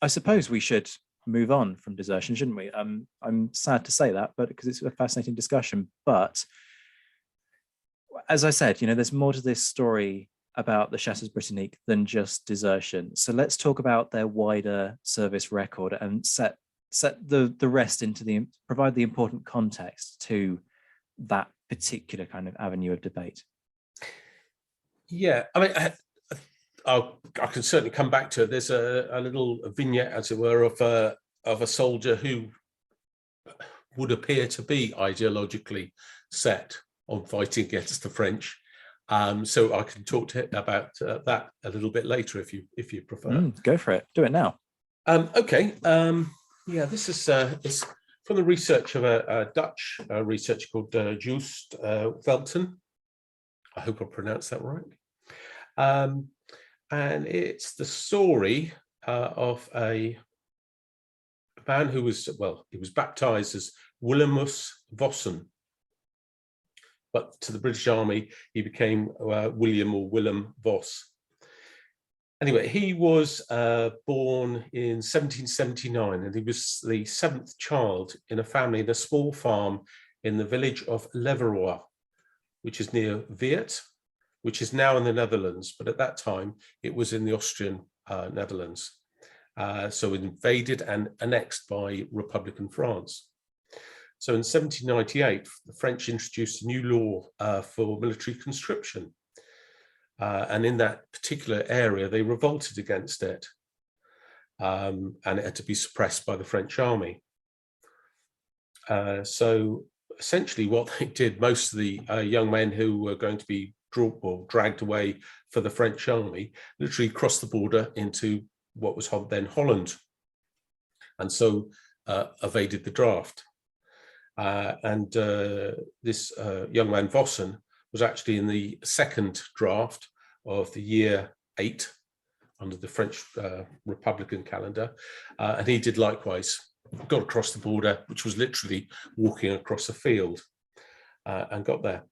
suppose we should move on from desertion, shouldn't we? I'm sad to say that, but because it's a fascinating discussion. But as I said, there's more to this story about the Chasseurs Britanniques than just desertion. So let's talk about their wider service record and set the rest provide the important context to that particular kind of avenue of debate. Yeah, I mean, I can certainly come back to it. There's a little vignette, as it were, of a soldier who would appear to be ideologically set on fighting against the French. So I can talk about that a little bit later if you prefer. Go for it. Do it now. Okay. Yeah, this is it's from the research of a Dutch researcher called Joost Wellington. I hope I pronounced that right. And it's the story of a man who was, he was baptized as Willemus Vossen. But to the British Army, he became William or Willem Voss. Anyway, he was born in 1779, and he was the seventh child in a family in a small farm in the village of Leveroy, which is near Weert, which is now in the Netherlands, but at that time it was in the Austrian Netherlands. So invaded and annexed by Republican France. So in 1798, the French introduced a new law for military conscription. And in that particular area, they revolted against it. And it had to be suppressed by the French army. So essentially what they did, most of the young men who were going to be dragged away for the French army literally crossed the border into what was then Holland, and so evaded the draft. And this young man Vossen was actually in the second draft of the year 8 under the French Republican calendar, and he did likewise. Got across the border, which was literally walking across a field, and got there.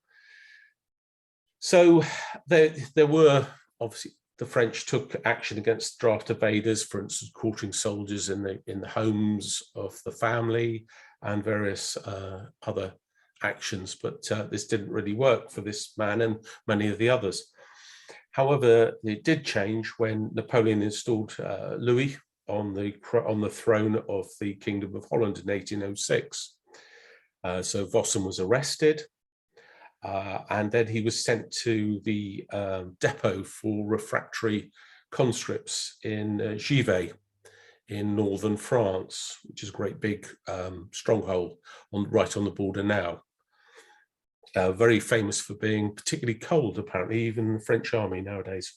So there were, obviously, the French took action against draft evaders, for instance, quartering soldiers in the homes of the family and various other actions. But this didn't really work for this man and many of the others. However, it did change when Napoleon installed Louis on the throne of the Kingdom of Holland in 1806. So Vossen was arrested, and then he was sent to the depot for refractory conscripts in Givet in northern France, which is a great big stronghold right on the border now. Very famous for being particularly cold, apparently, even the French army nowadays.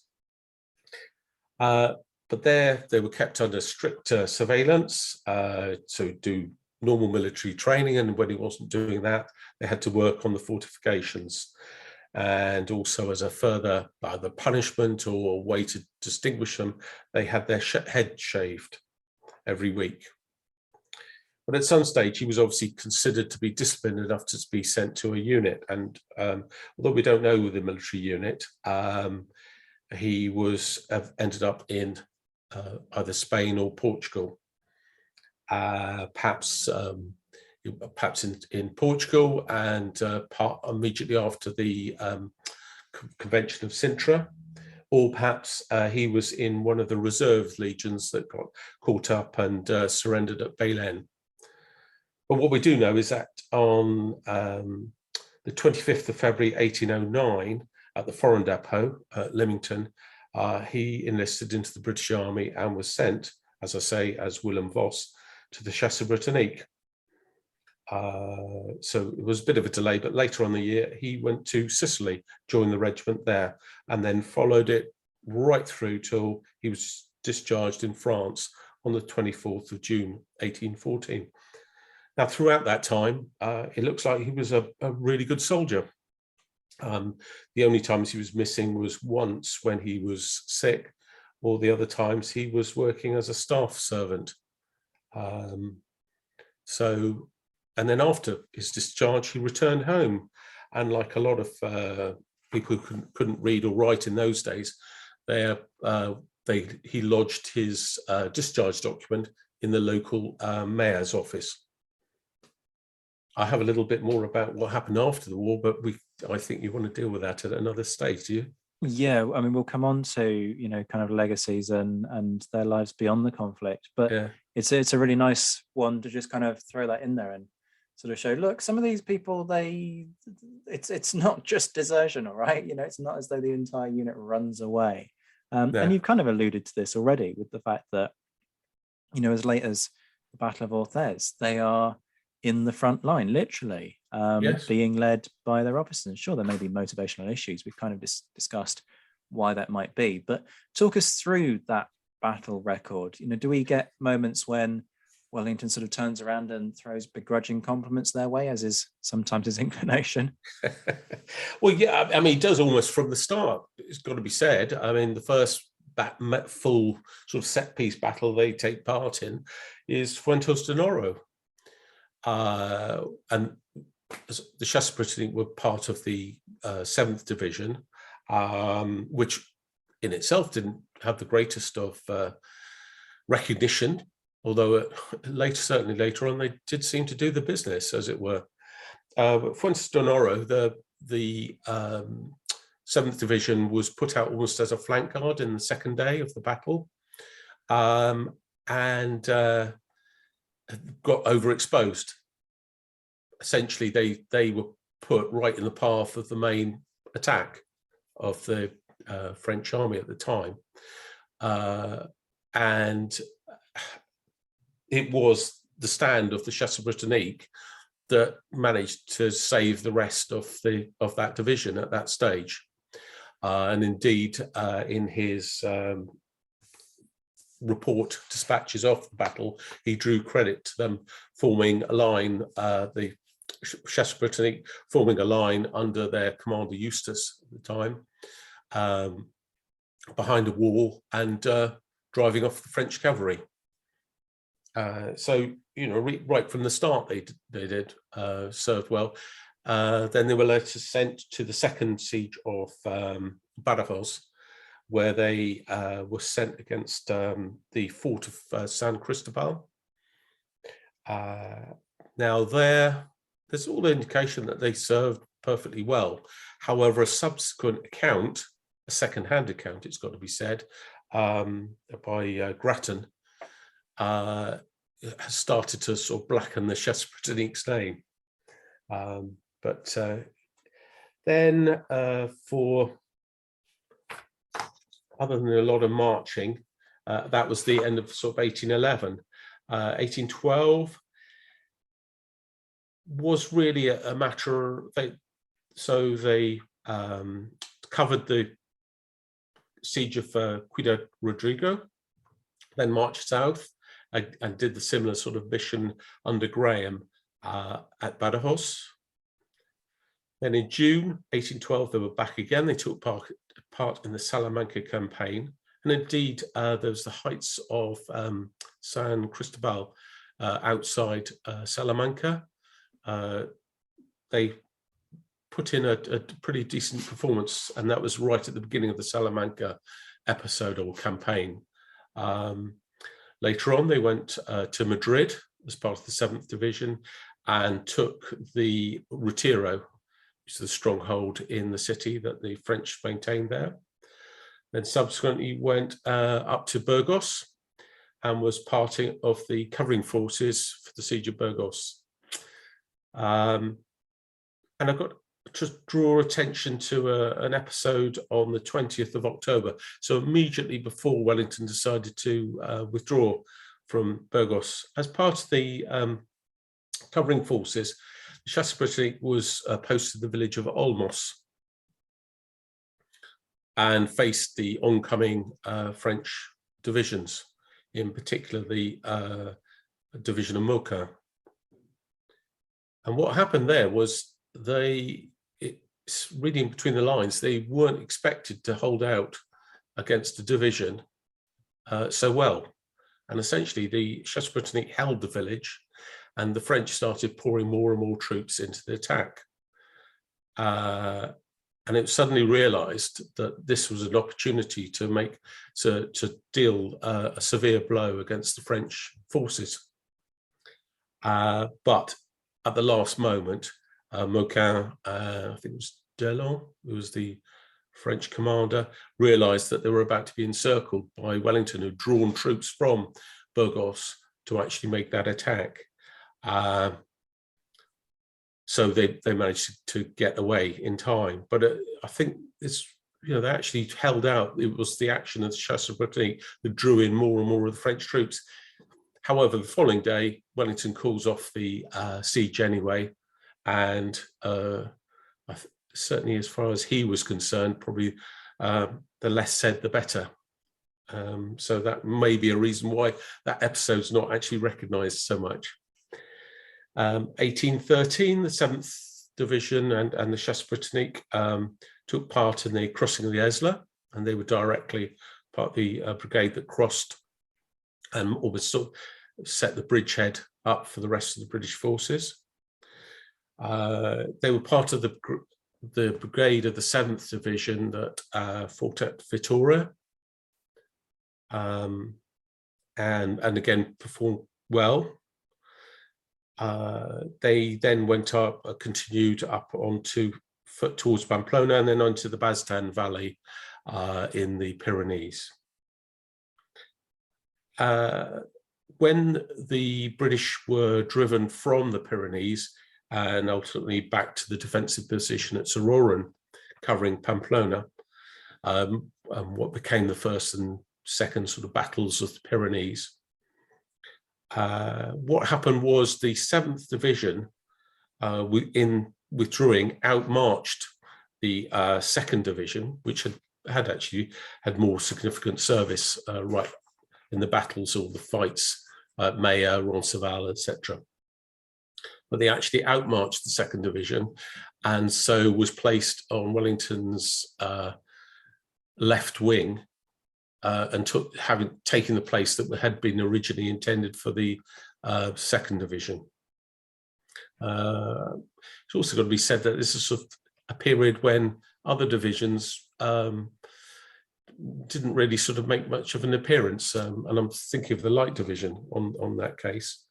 But there they were kept under strict surveillance to do normal military training, and when he wasn't doing that, they had to work on the fortifications. And also, as a further either punishment or way to distinguish them, they had their head shaved every week. But at some stage, he was obviously considered to be disciplined enough to be sent to a unit. And although we don't know the military unit, he ended up in either Spain or Portugal. Perhaps in Portugal, and immediately after the Convention of Sintra, or perhaps he was in one of the reserve legions that got caught up and surrendered at Belen. But what we do know is that on the 25th of February 1809, at the Foreign Depot at Leamington, he enlisted into the British Army and was sent, as I say, as Willem Vos, to the Chasseurs Britanniques. So it was a bit of a delay, but later on the year, he went to Sicily, joined the regiment there, and then followed it right through till he was discharged in France on the 24th of June, 1814. Now, throughout that time, it looks like he was a really good soldier. The only times he was missing was once when he was sick, or the other times he was working as a staff servant. And then after his discharge, he returned home. And like a lot of people who couldn't read or write in those days, he lodged his discharge document in the local mayor's office. I have a little bit more about what happened after the war, but I think you want to deal with that at another stage, do you? Yeah, I mean, we'll come on to, kind of legacies and their lives beyond the conflict, but yeah, it's a really nice one to just kind of throw that in there and sort of show, look, some of these people, it's not just desertion, all right? It's not as though the entire unit runs away. And you've kind of alluded to this already with the fact that, as late as the Battle of Orthez, they are in the front line, literally, yes, being led by their officers. Sure, there may be motivational issues. We've kind of discussed why that might be, but talk us through that battle record. Do we get moments when Wellington sort of turns around and throws begrudging compliments their way, as is sometimes his inclination? Well, yeah, I mean, he does almost from the start. It's got to be said. I mean, the first full sort of set-piece battle they take part in is Fuentes de Noro. And the Chasseurs Britanniques were part of the 7th Division, which in itself didn't have the greatest of recognition, although certainly later on, they did seem to do the business, as it were. But Fuentes de Noro, the 7th Division was put out almost as a flank guard in the second day of the battle, and got overexposed. Essentially, they were put right in the path of the main attack of the French army at the time, and it was the stand of the Chasseurs Britanniques that managed to save the rest of that division at that stage. And indeed, in his report dispatches of the battle, he drew credit to them forming a line, the Chasseurs Britanniques forming a line under their commander Eustace at the time, behind a wall and driving off the French cavalry. So, right from the start, they did served well. Then they were later sent to the second siege of Badajoz, where they were sent against the fort of San Cristobal. Now there's all the indication that they served perfectly well. However, a subsequent account, a second-hand account, it's got to be said, by Grattan, has started to sort of blacken the Chasseurs Britanniques' name. But then for, other than a lot of marching, that was the end of sort of 1811. 1812 was really a matter, they covered the siege of Ciudad Rodrigo, then marched south and did the similar sort of mission under Graham at Badajoz. Then in June 1812, they were back again. They took part in the Salamanca campaign. And indeed, there was the heights of San Cristobal outside Salamanca. They put in a pretty decent performance, and that was right at the beginning of the Salamanca episode or campaign. Later on, they went to Madrid as part of the 7th Division and took the Retiro, which is the stronghold in the city that the French maintained there. Then subsequently went up to Burgos and was part of the covering forces for the siege of Burgos. And I've got to draw attention to an episode on the 20th of October. So immediately before Wellington decided to withdraw from Burgos. As part of the covering forces, the Chasseurs Britanniques was posted in the village of Olmos and faced the oncoming French divisions, in particular the division of Moca. And what happened there was reading between the lines, they weren't expected to hold out against a division so well. And essentially the Chasseurs Britanniques held the village and the French started pouring more and more troops into the attack. And it suddenly realized that this was an opportunity to deal a severe blow against the French forces. But at the last moment, Moquin, I think it was Delon, who was the French commander, realized that they were about to be encircled by Wellington, who'd drawn troops from Burgos to actually make that attack. So they managed to get away in time. But I think they actually held out. It was the action of the Chasseurs Britanniques that drew in more and more of the French troops. However, the following day, Wellington calls off the siege anyway. And certainly as far as he was concerned, probably the less said, the better. So that may be a reason why that episode's not actually recognised so much. 1813, the 7th Division and the Chasseurs Britanniques took part in the crossing of the Esla, and they were directly part of the brigade that crossed and almost sort of set the bridgehead up for the rest of the British forces. They were part of the brigade of the 7th Division that fought at Vitoria, and again performed well. They then continued up onto foot towards Pamplona and then onto the Baztan Valley in the Pyrenees. When the British were driven from the Pyrenees and ultimately back to the defensive position at Sororan, covering Pamplona, what became the first and second sort of battles of the Pyrenees, what happened was the 7th Division, in withdrawing, outmarched the 2nd Division, which had actually had more significant service right in the battles or the fights at Maya, Roncesvalles, etc. But they actually outmarched the 2nd Division, and so was placed on Wellington's left wing, and having taken the place that had been originally intended for the 2nd Division. It's also got to be said that this is sort of a period when other divisions didn't really sort of make much of an appearance, and I'm thinking of the Light Division on that case.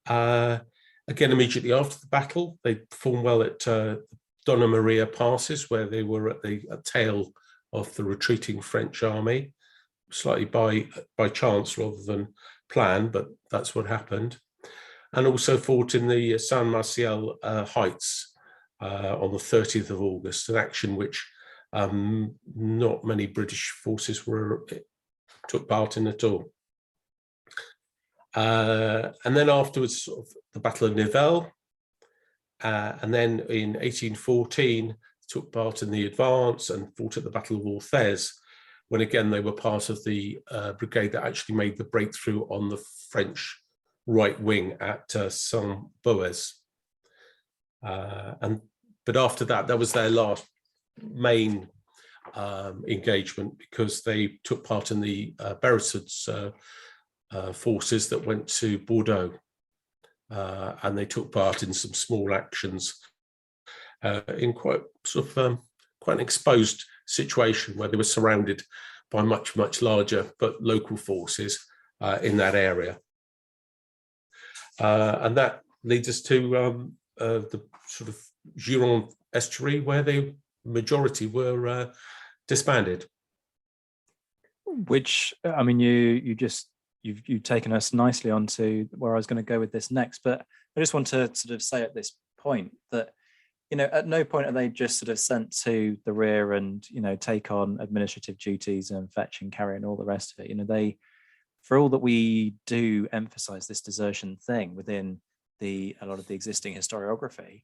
Again, immediately after the battle, they performed well at Donna Maria passes, where they were at the tail of the retreating French army, slightly by chance rather than plan, but that's what happened. And also fought in the San Marcial Heights on the 30th of August, an action which not many British forces took part in at all. And then afterwards, sort of the Battle of Nivelles, and then in 1814 took part in the advance and fought at the Battle of Orthez, when again they were part of the brigade that actually made the breakthrough on the French right wing at Saint-Boez. But after that, that was their last main engagement, because they took part in the Beresford's forces that went to Bordeaux, and they took part in some small actions in quite an exposed situation where they were surrounded by much larger but local forces in that area, and that leads us to the sort of Gironde estuary, where the majority were disbanded. Which, I mean, you've taken us nicely onto where I was going to go with this next, but I just want to sort of say at this point that, you know, at no point are they just sort of sent to the rear and, you know, take on administrative duties and fetch and carry and all the rest of it. You know, they, for all that we do emphasize this desertion thing within a lot of the existing historiography,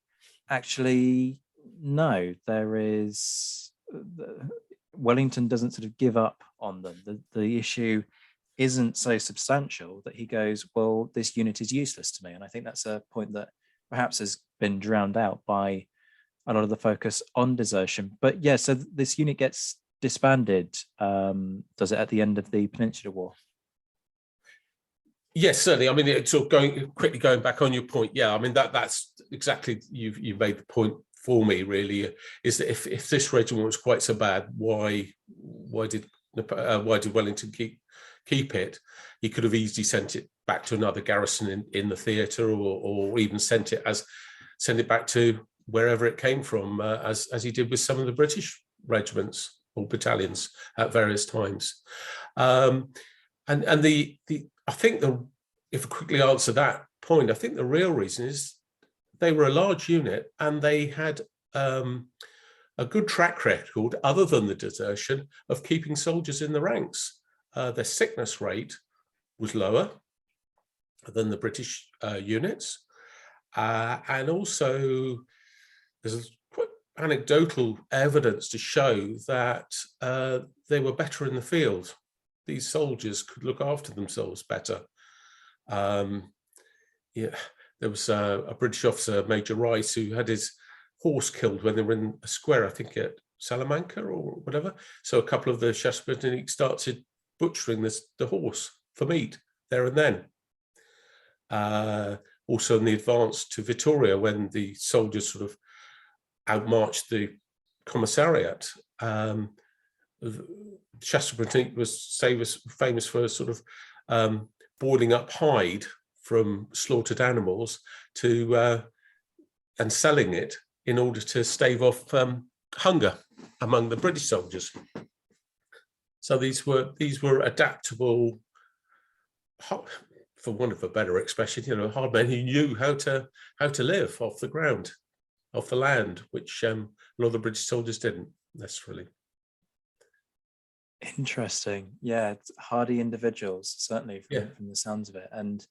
actually, no, there is, Wellington doesn't sort of give up on them. The issue isn't so substantial that he goes, well, this unit is useless to me. And I think that's a point that perhaps has been drowned out by a lot of the focus on desertion. But yeah, so this unit gets disbanded, does it, at the end of the Peninsular War? Yes, certainly. I mean, it's sort of going back on your point. Yeah, I mean, that's exactly, you've made the point for me, really, is that if this regiment was quite so bad, why did Wellington keep it? He could have easily sent it back to another garrison in the theatre, or even sent it back to wherever it came from, as he did with some of the British regiments or battalions at various times. And I think if I quickly answer that point, I think the real reason is they were a large unit and they had a good track record, other than the desertion, of keeping soldiers in the ranks. Their sickness rate was lower than the British units, and also there's quite anecdotal evidence to show that they were better in the field. These soldiers could look after themselves better. There was a British officer, Major Rice, who had his horse killed when they were in a square, I think at Salamanca or whatever. So a couple of the Chasseurs Britanniques started butchering the horse for meat there and then. Also in the advance to Vittoria, when the soldiers sort of outmarched the commissariat, Chasseurs Britanniques was famous for sort of boiling up hide from slaughtered animals and selling it in order to stave off hunger among the British soldiers. So these were adaptable, for want of a better expression, hard men who knew how to live off the ground, off the land, which a lot of the British soldiers didn't necessarily. Interesting. Yeah, it's hardy individuals, certainly from the sounds of it. And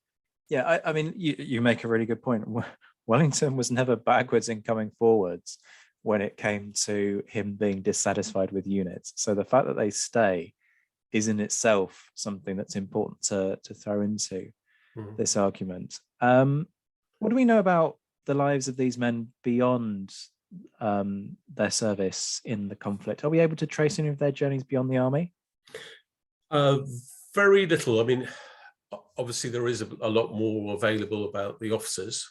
yeah, I mean, you make a really good point. Wellington was never backwards in coming forwards when it came to him being dissatisfied with units. So the fact that they stay is in itself something that's important to throw into this argument. What do we know about the lives of these men beyond their service in the conflict? Are we able to trace any of their journeys beyond the army? Very little. I mean, obviously there is a lot more available about the officers.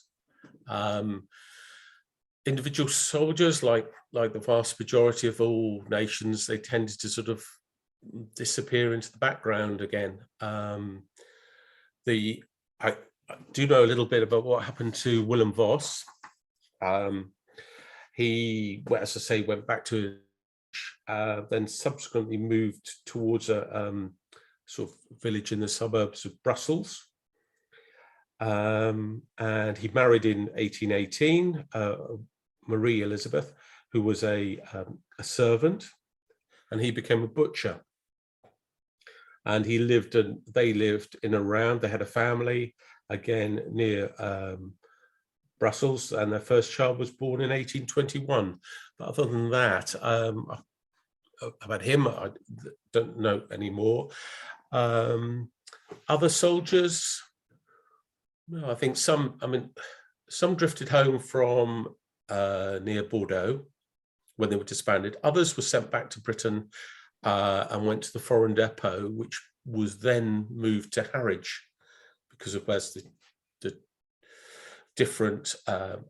Individual soldiers, like the vast majority of all nations, they tended to sort of disappear into the background again. I do know a little bit about what happened to Willem Vos. He, as I say, went back to then subsequently moved towards a sort of village in the suburbs of Brussels. And he married in 1818 Marie Elizabeth, who was a servant, and he became a butcher. And they lived in around, they had a family, again, near Brussels, and their first child was born in 1821. But other than that, about him, I don't know anymore. Other soldiers, no, I think some drifted home from near Bordeaux when they were disbanded. Others were sent back to Britain and went to the Foreign Depot, which was then moved to Harwich because of the different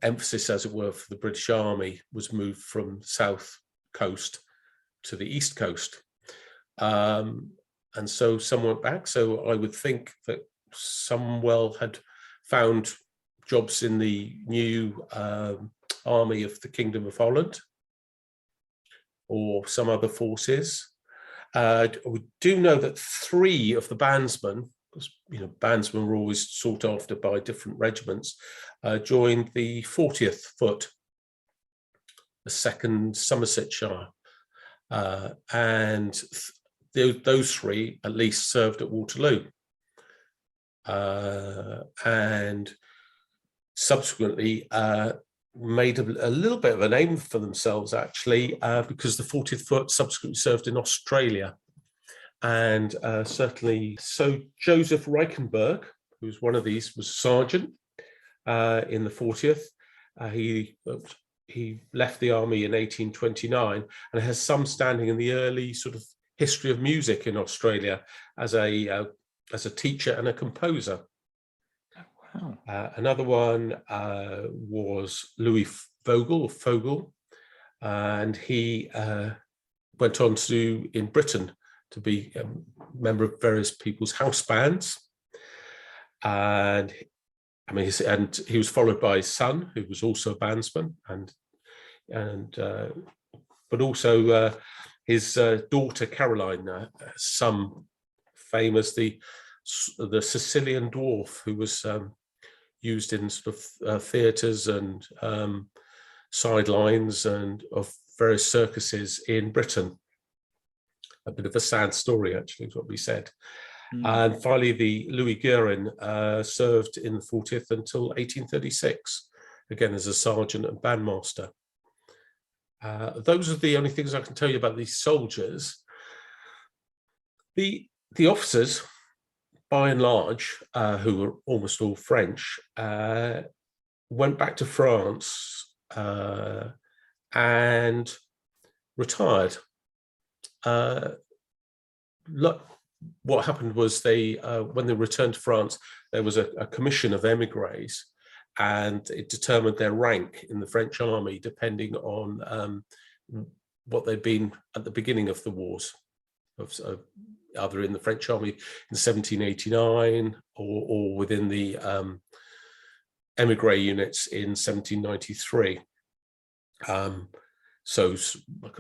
emphasis, as it were, for the British Army was moved from south coast to the east coast. And so some went back. So I would think that some had found jobs in the new army of the Kingdom of Holland or some other forces. We do know that 3 of the bandsmen, because bandsmen were always sought after by different regiments, joined the 40th Foot, the 2nd Somersetshire, and those 3 at least served at Waterloo, and subsequently made a little bit of a name for themselves, actually, because the 40th Foot subsequently served in Australia. And certainly, so Joseph Reichenberg, who was one of these, was sergeant in the 40th. He left the army in 1829 and has some standing in the early sort of history of music in Australia as a teacher and a composer. Wow. Another one was Louis Vogel, and he went on to, in Britain, to be a member of various people's house bands. And I mean, he was followed by his son, who was also a bandsman, but also his daughter Caroline, some fame as the Sicilian dwarf, who was used in sort of theatres and sidelines and of various circuses in Britain. A bit of a sad story, actually, is what we said. And finally, the Louis Guerin served in the 40th until 1836, again as a sergeant and bandmaster. Those are the only things I can tell you about these soldiers. The officers, by and large, who were almost all French, went back to France and retired. What happened was when they returned to France, there was a commission of émigrés, and it determined their rank in the French army depending on what they'd been at the beginning of the wars, either in the French army in 1789 or within the émigré units in 1793. So like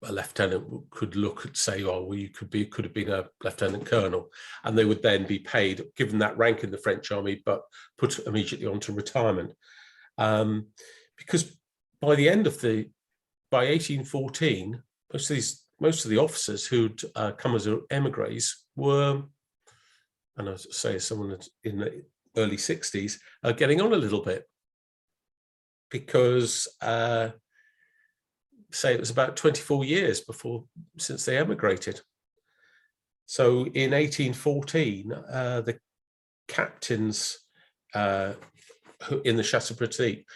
a lieutenant could look at, say, oh, well, you could have been a lieutenant colonel, and they would then be paid, given that rank in the French army, but put immediately onto retirement. Because by 1814, most of the officers who'd come as emigres were, and I say as someone in the early 60s, getting on a little bit, because say it was about 24 years since they emigrated. So in 1814, the captains in the Chasseurs Britanniques,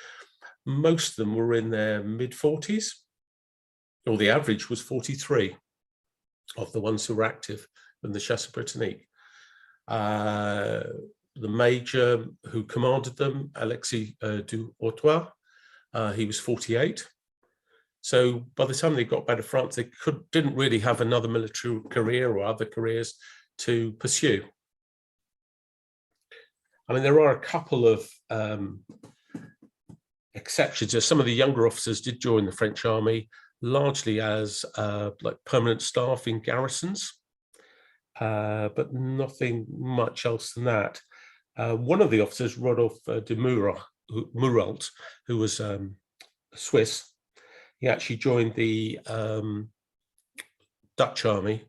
most of them were in their mid-40s, or the average was 43 of the ones who were active in the Chasseurs Britanniques. The major who commanded them, Alexis du Hortois, he was 48. So by the time they got back to France, they didn't really have another military career or other careers to pursue. I mean, there are a couple of exceptions. Some of the younger officers did join the French army, largely as like permanent staff in garrisons, but nothing much else than that. One of the officers, Rodolphe de Murault, who was Swiss, he actually joined the Dutch army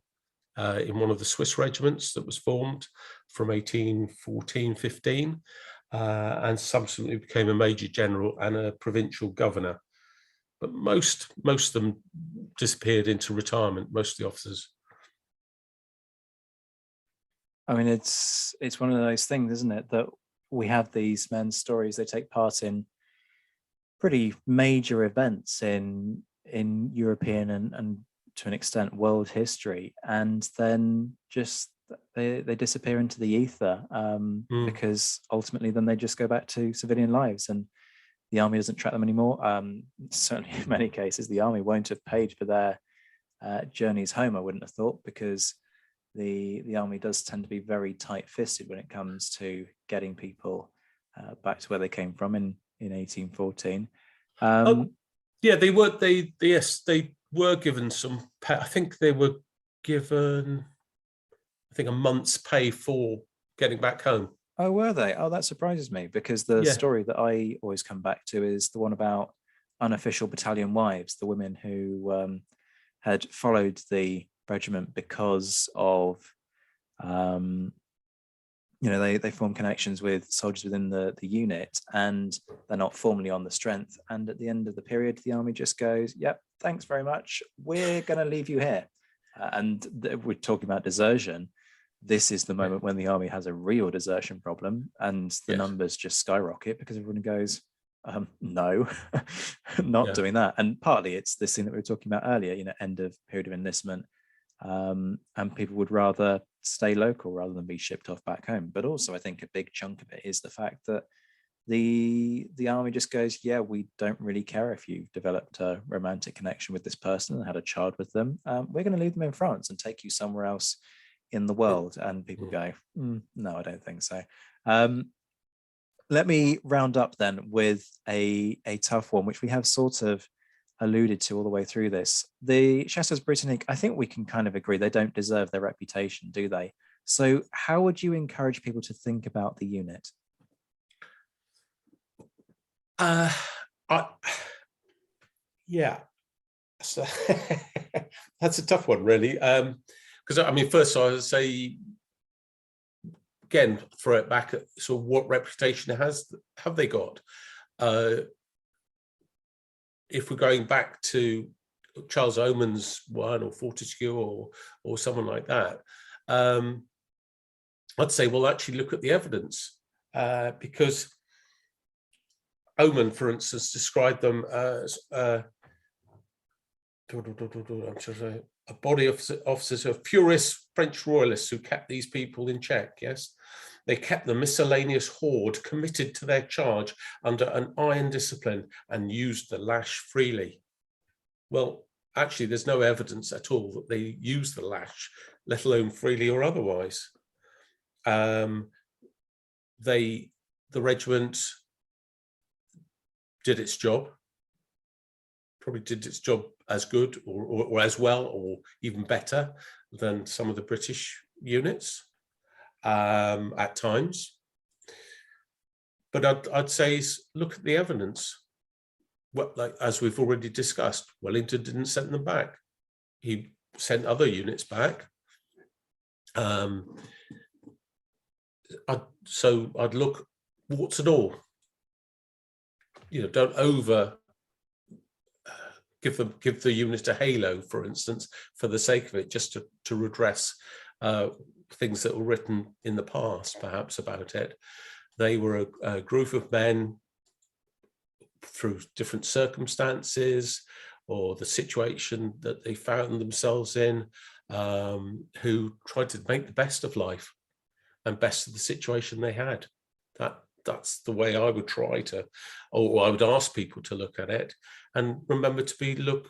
in one of the Swiss regiments that was formed from 1814-15, and subsequently became a major general and a provincial governor. But most of them disappeared into retirement, most of the officers. I mean, it's one of those things, isn't it, that we have these men's stories, they take part in pretty major events in European and to an extent world history, and then just they disappear into the ether, because ultimately then they just go back to civilian lives, and the army doesn't track them anymore. Certainly in many cases the army won't have paid for their journeys home, I wouldn't have thought, because the army does tend to be very tight-fisted when it comes to getting people back to where they came from in 1814. Yeah, they were given some pay. I think they were given, a month's pay for getting back home. Oh, were they? Oh, that surprises me, because the story that I always come back to is the one about unofficial battalion wives, the women who had followed the regiment because of they form connections with soldiers within the unit, and they're not formally on the strength, and at the end of the period the army just goes, yep, thanks very much, we're going to leave you here. And we're talking about desertion. This is the moment when the army has a real desertion problem, and the numbers just skyrocket because everyone goes, no, not doing that. And partly it's this thing that we were talking about earlier, end of period of enlistment, and people would rather stay local rather than be shipped off back home. But also I think a big chunk of it is the fact that the army just goes, yeah, we don't really care if you've developed a romantic connection with this person and had a child with them. We're going to leave them in France and take you somewhere else in the world. And people go, no, I don't think so. Let me round up then with a tough one, which we have sort of alluded to all the way through this. The Chasseurs Britanniques, I think we can kind of agree they don't deserve their reputation, do they? So how would you encourage people to think about the unit? So that's a tough one, really. Because I mean, first I would say, again, throw it back at sort of what reputation have they got? If we're going back to Charles Oman's one, or Fortescue, or someone like that, I'd say, well, actually look at the evidence, because Oman, for instance, described them as a body of officers who are furious French royalists who kept these people in check. Yes, they kept the miscellaneous horde committed to their charge under an iron discipline and used the lash freely. Well, actually, there's no evidence at all that they used the lash, let alone freely or otherwise. The regiment did its job. probably did its job as good or as well or even better than some of the British units at times. But I'd say look at the evidence. Well, like as we've already discussed, Wellington didn't send them back. He sent other units back. So I'd look warts and all. Don't give the unit a halo, for instance, for the sake of it, just to redress things that were written in the past, perhaps, about it. They were a group of men through different circumstances or the situation that they found themselves in, who tried to make the best of life and best of the situation they had. That's the way I would try to, or I would ask people to look at it, and remember to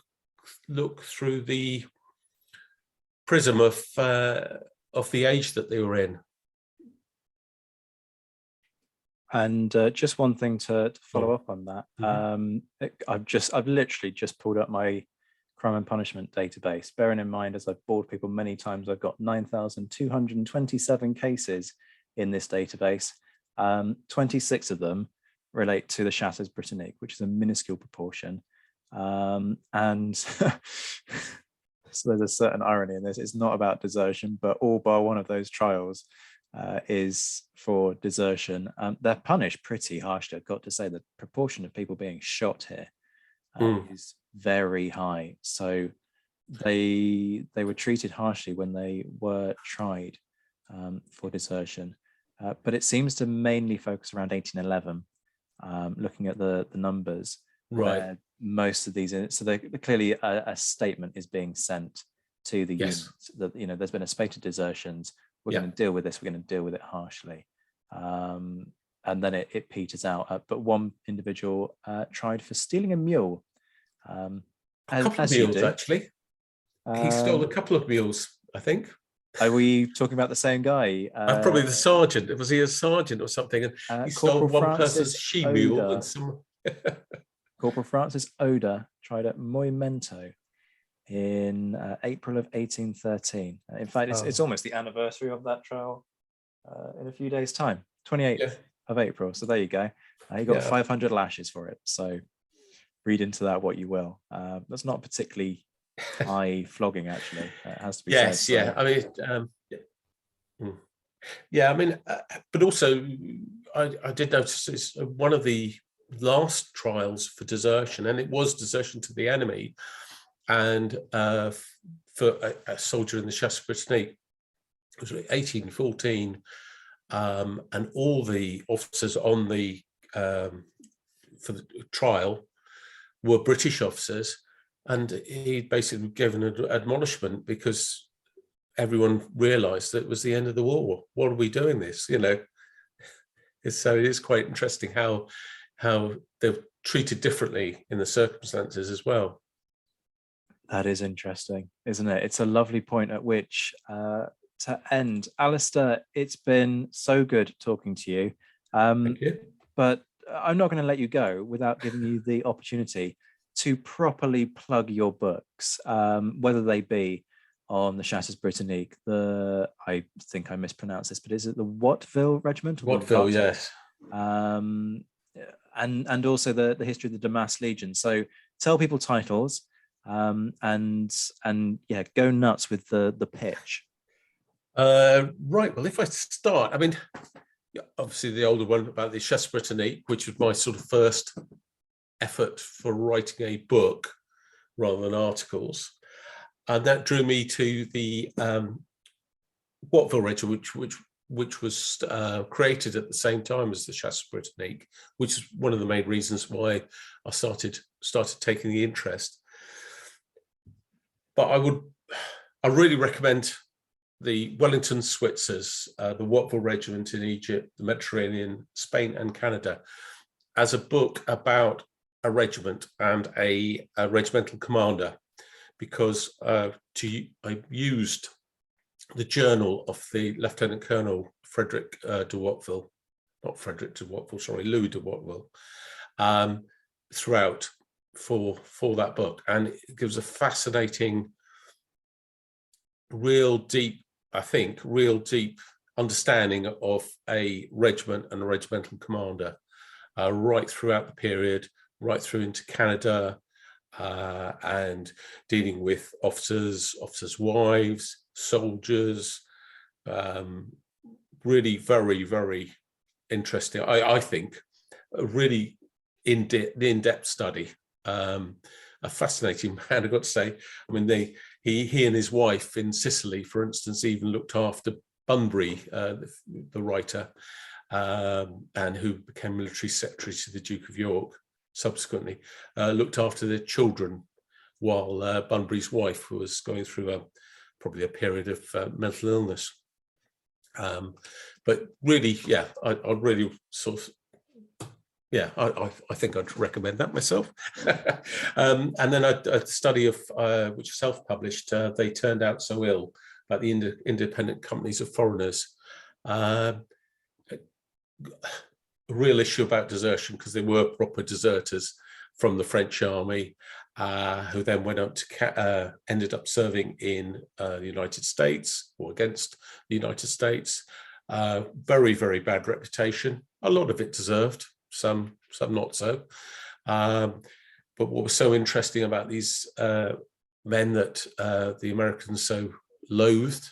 look through the prism of the age that they were in. And just one thing to follow up on that. I've literally just pulled up my crime and punishment database. Bearing in mind, as I've bored people many times, I've got 9,227 cases in this database. 26 of them relate to the Chasseurs Britanniques, which is a minuscule proportion. And so there's a certain irony in this. It's not about desertion, but all bar one of those trials is for desertion. They're punished pretty harshly. I've got to say the proportion of people being shot here is very high. So they were treated harshly when they were tried for desertion. But it seems to mainly focus around 1811, looking at the numbers, right? Where most of these, so clearly a statement is being sent to the units that there's been a spate of desertions. We're going to deal with this. We're going to deal with it harshly, and then it peters out. But one individual tried for stealing a mule. A couple of mules, actually. He stole a couple of mules, I think. Are we talking about the same guy? Probably the sergeant. Was he a sergeant or something? And he stole one person's she-mule and some. Corporal Francis Oda tried at Moimento in April of 1813. In fact, it's almost the anniversary of that trial in a few days' time, 28th of April. So there you go. He got 500 lashes for it. So read into that what you will. That's not particularly high flogging, actually. It has to be said. Yeah. I mean, but also I did notice it's one of the last trials for desertion, and it was desertion to the enemy, and for a soldier in the Chasseurs Britanniques. It was 1814, and all the officers on the for the trial were British officers, and he basically gave an admonishment because everyone realised that it was the end of the war. What are we doing this? So it is quite interesting how they're treated differently in the circumstances as well. That is interesting, isn't it? It's a lovely point at which to end. Alistair, it's been so good talking to you. Thank you. But I'm not going to let you go without giving you the opportunity to properly plug your books, whether they be on the Chasseurs Britanniques, I think I mispronounced this, but is it the Watteville Regiment? Watteville, yes. And also the history of the Damas Legion. So tell people titles, and go nuts with the pitch. Right. Well, if I start, I mean, obviously the older one about the Chasseurs Britanniques, which was my sort of first effort for writing a book rather than articles, and that drew me to the Watteville Regiment, which was created at the same time as the Chasseurs Britanniques, which is one of the main reasons why I started taking the interest. But I really recommend the Wellington Switzers, the Watteville Regiment in Egypt, the Mediterranean, Spain and Canada, as a book about a regiment and a regimental commander, because I used the journal of the Lieutenant Colonel Louis de Watteville, throughout. for that book, and it gives a fascinating, real deep understanding of a regiment and a regimental commander, right throughout the period, right through into Canada, and dealing with officers' wives, soldiers. Really very, very interesting. I think a really in-depth study. A fascinating man, I've got to say. I mean, he and his wife in Sicily, for instance, even looked after Bunbury, the writer, and who became military secretary to the Duke of York subsequently, looked after their children while Bunbury's wife was going through probably a period of mental illness. But really, yeah, I'd really sort of, yeah, I think I'd recommend that myself. And then a study of which is self-published, They Turned Out So Ill, about the independent companies of foreigners. A real issue about desertion, because they were proper deserters from the French army, who then went up to ended up serving in the United States, or against the United States. Very, very bad reputation. A lot of it deserved, some not so. But what was so interesting about these men that the Americans so loathed,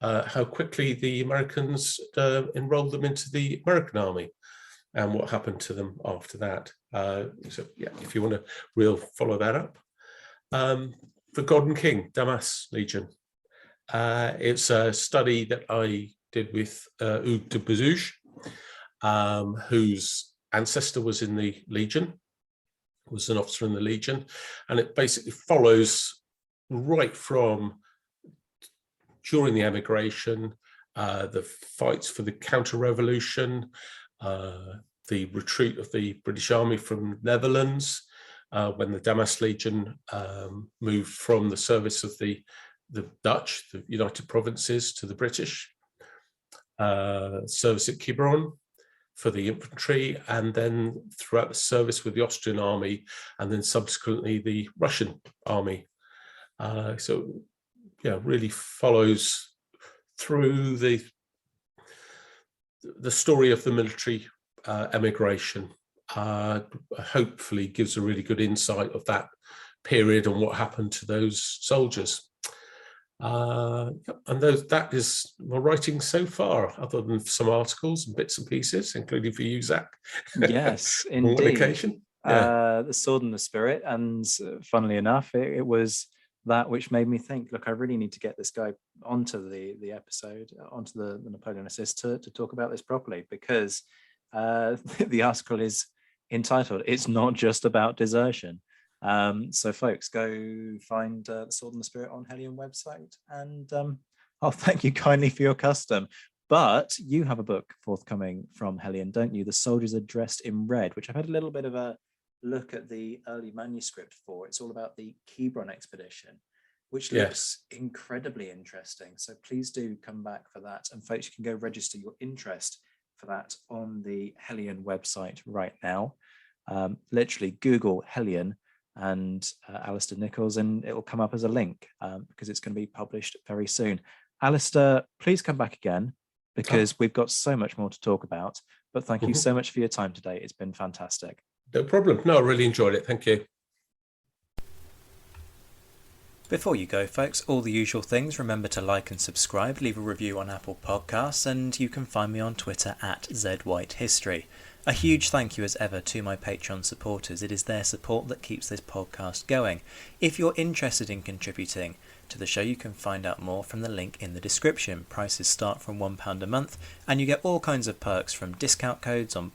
how quickly the Americans enrolled them into the American army, and what happened to them after that. So yeah, if you want to follow that up. The Golden King, Damas Legion. It's a study that I did with Hugues de Bezouge, whose ancestor was in the Legion, was an officer in the Legion, and it basically follows right from during the emigration, the fights for the counter-revolution, the retreat of the British Army from Netherlands, when the Damas Legion moved from the service of the Dutch, the United Provinces, to the British, service at Quiberon for the infantry, and then throughout the service with the Austrian army, and then subsequently the Russian army. So yeah, really follows through the story of the military emigration. Hopefully gives a really good insight of that period and what happened to those soldiers. And that is my writing so far, other than some articles and bits and pieces, including for you, Zach. Yes, on one indeed. occasion. Yeah. The Sword and the Spirit, and funnily enough, it was that which made me think, look, I really need to get this guy onto the episode, onto the Napoleonicist to talk about this properly, because the article is entitled "It's Not Just About Desertion." So folks, go find the Sword and the Spirit on Hellion website, and I'll thank you kindly for your custom. But you have a book forthcoming from Hellion, don't you? The Soldiers Are Dressed in Red, which I've had a little bit of a look at the early manuscript for. It's all about the Quiberon expedition, which looks incredibly interesting. So please do come back for that. And folks, you can go register your interest for that on the Hellion website right now. Literally Google Hellion and Alistair Nichols, and it will come up as a link because it's going to be published very soon. Alistair, please come back again, because we've got so much more to talk about. But thank you so much for your time today. It's been fantastic. No problem. No, I really enjoyed it. Thank you. Before you go, folks, all the usual things. Remember to like and subscribe, leave a review on Apple Podcasts, and you can find me on Twitter at ZWhiteHistory. A huge thank you as ever to my Patreon supporters. It is their support that keeps this podcast going. If you're interested in contributing to the show, you can find out more from the link in the description. Prices start from £1 a month, and you get all kinds of perks, from discount codes on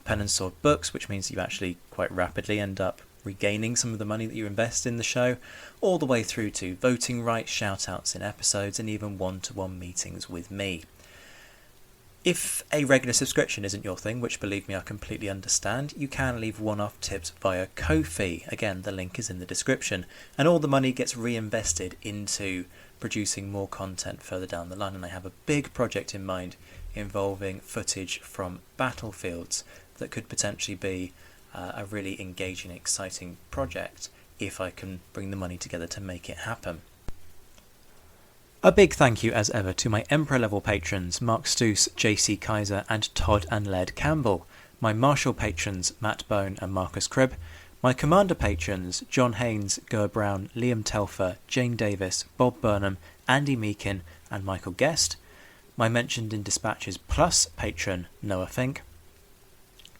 Pen and Sword books, which means you actually quite rapidly end up regaining some of the money that you invest in the show, all the way through to voting rights, shout-outs in episodes, and even one-to-one meetings with me. If a regular subscription isn't your thing, which believe me I completely understand, you can leave one-off tips via Ko-fi. Again, the link is in the description, and all the money gets reinvested into producing more content further down the line. And I have a big project in mind involving footage from battlefields that could potentially be a really engaging, exciting project if I can bring the money together to make it happen. A big thank you as ever to my Emperor level patrons Mark Stoos, JC Kaiser and Todd and Led Campbell, my Marshal patrons Matt Bone and Marcus Cribb, my Commander patrons John Haynes, Ger Brown, Liam Telfer, Jane Davis, Bob Burnham, Andy Meakin and Michael Guest, my Mentioned in Dispatches Plus patron Noah Fink,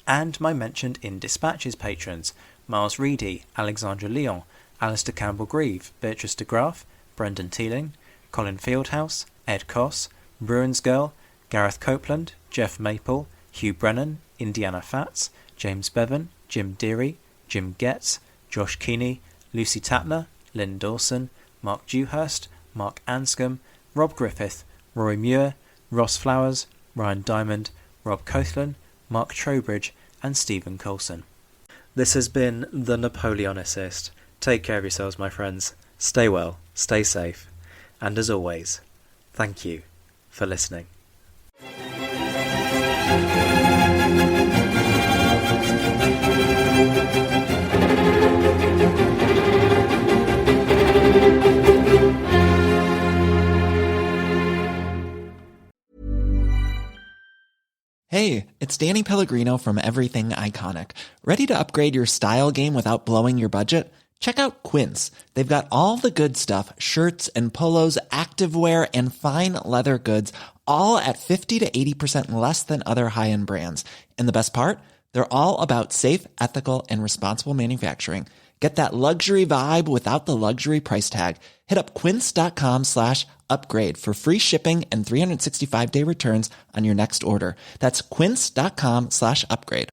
and my Mentioned in Dispatches patrons Miles Reedy, Alexandra Leon, Alistair Campbell-Grieve, Beatrice de Graaf, Brendan Teeling, Colin Fieldhouse, Ed Koss, Bruins Girl, Gareth Copeland, Jeff Maple, Hugh Brennan, Indiana Fats, James Bevan, Jim Deary, Jim Getz, Josh Keeney, Lucy Tapner, Lynn Dawson, Mark Dewhurst, Mark Anscombe, Rob Griffith, Roy Muir, Ross Flowers, Ryan Diamond, Rob Cothlan, Mark Trowbridge and Stephen Coulson. This has been The Napoleonicist. Take care of yourselves, my friends. Stay well, stay safe. And as always, thank you for listening. Hey, it's Danny Pellegrino from Everything Iconic. Ready to upgrade your style game without blowing your budget? Check out Quince. They've got all the good stuff, shirts and polos, activewear, and fine leather goods, all at 50 to 80% less than other high-end brands. And the best part? They're all about safe, ethical, and responsible manufacturing. Get that luxury vibe without the luxury price tag. Hit up quince.com/upgrade for free shipping and 365-day returns on your next order. That's quince.com/upgrade.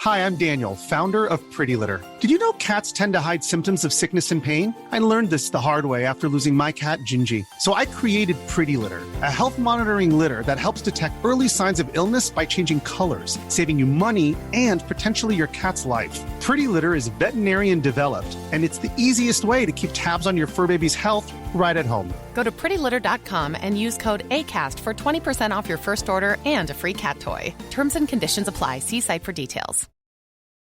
Hi, I'm Daniel, founder of Pretty Litter. Did you know cats tend to hide symptoms of sickness and pain? I learned this the hard way after losing my cat, Gingy. So I created Pretty Litter, a health monitoring litter that helps detect early signs of illness by changing colors, saving you money and potentially your cat's life. Pretty Litter is veterinarian developed, and it's the easiest way to keep tabs on your fur baby's health right at home. Go to prettylitter.com and use code ACAST for 20% off your first order and a free cat toy. Terms and conditions apply. See site for details.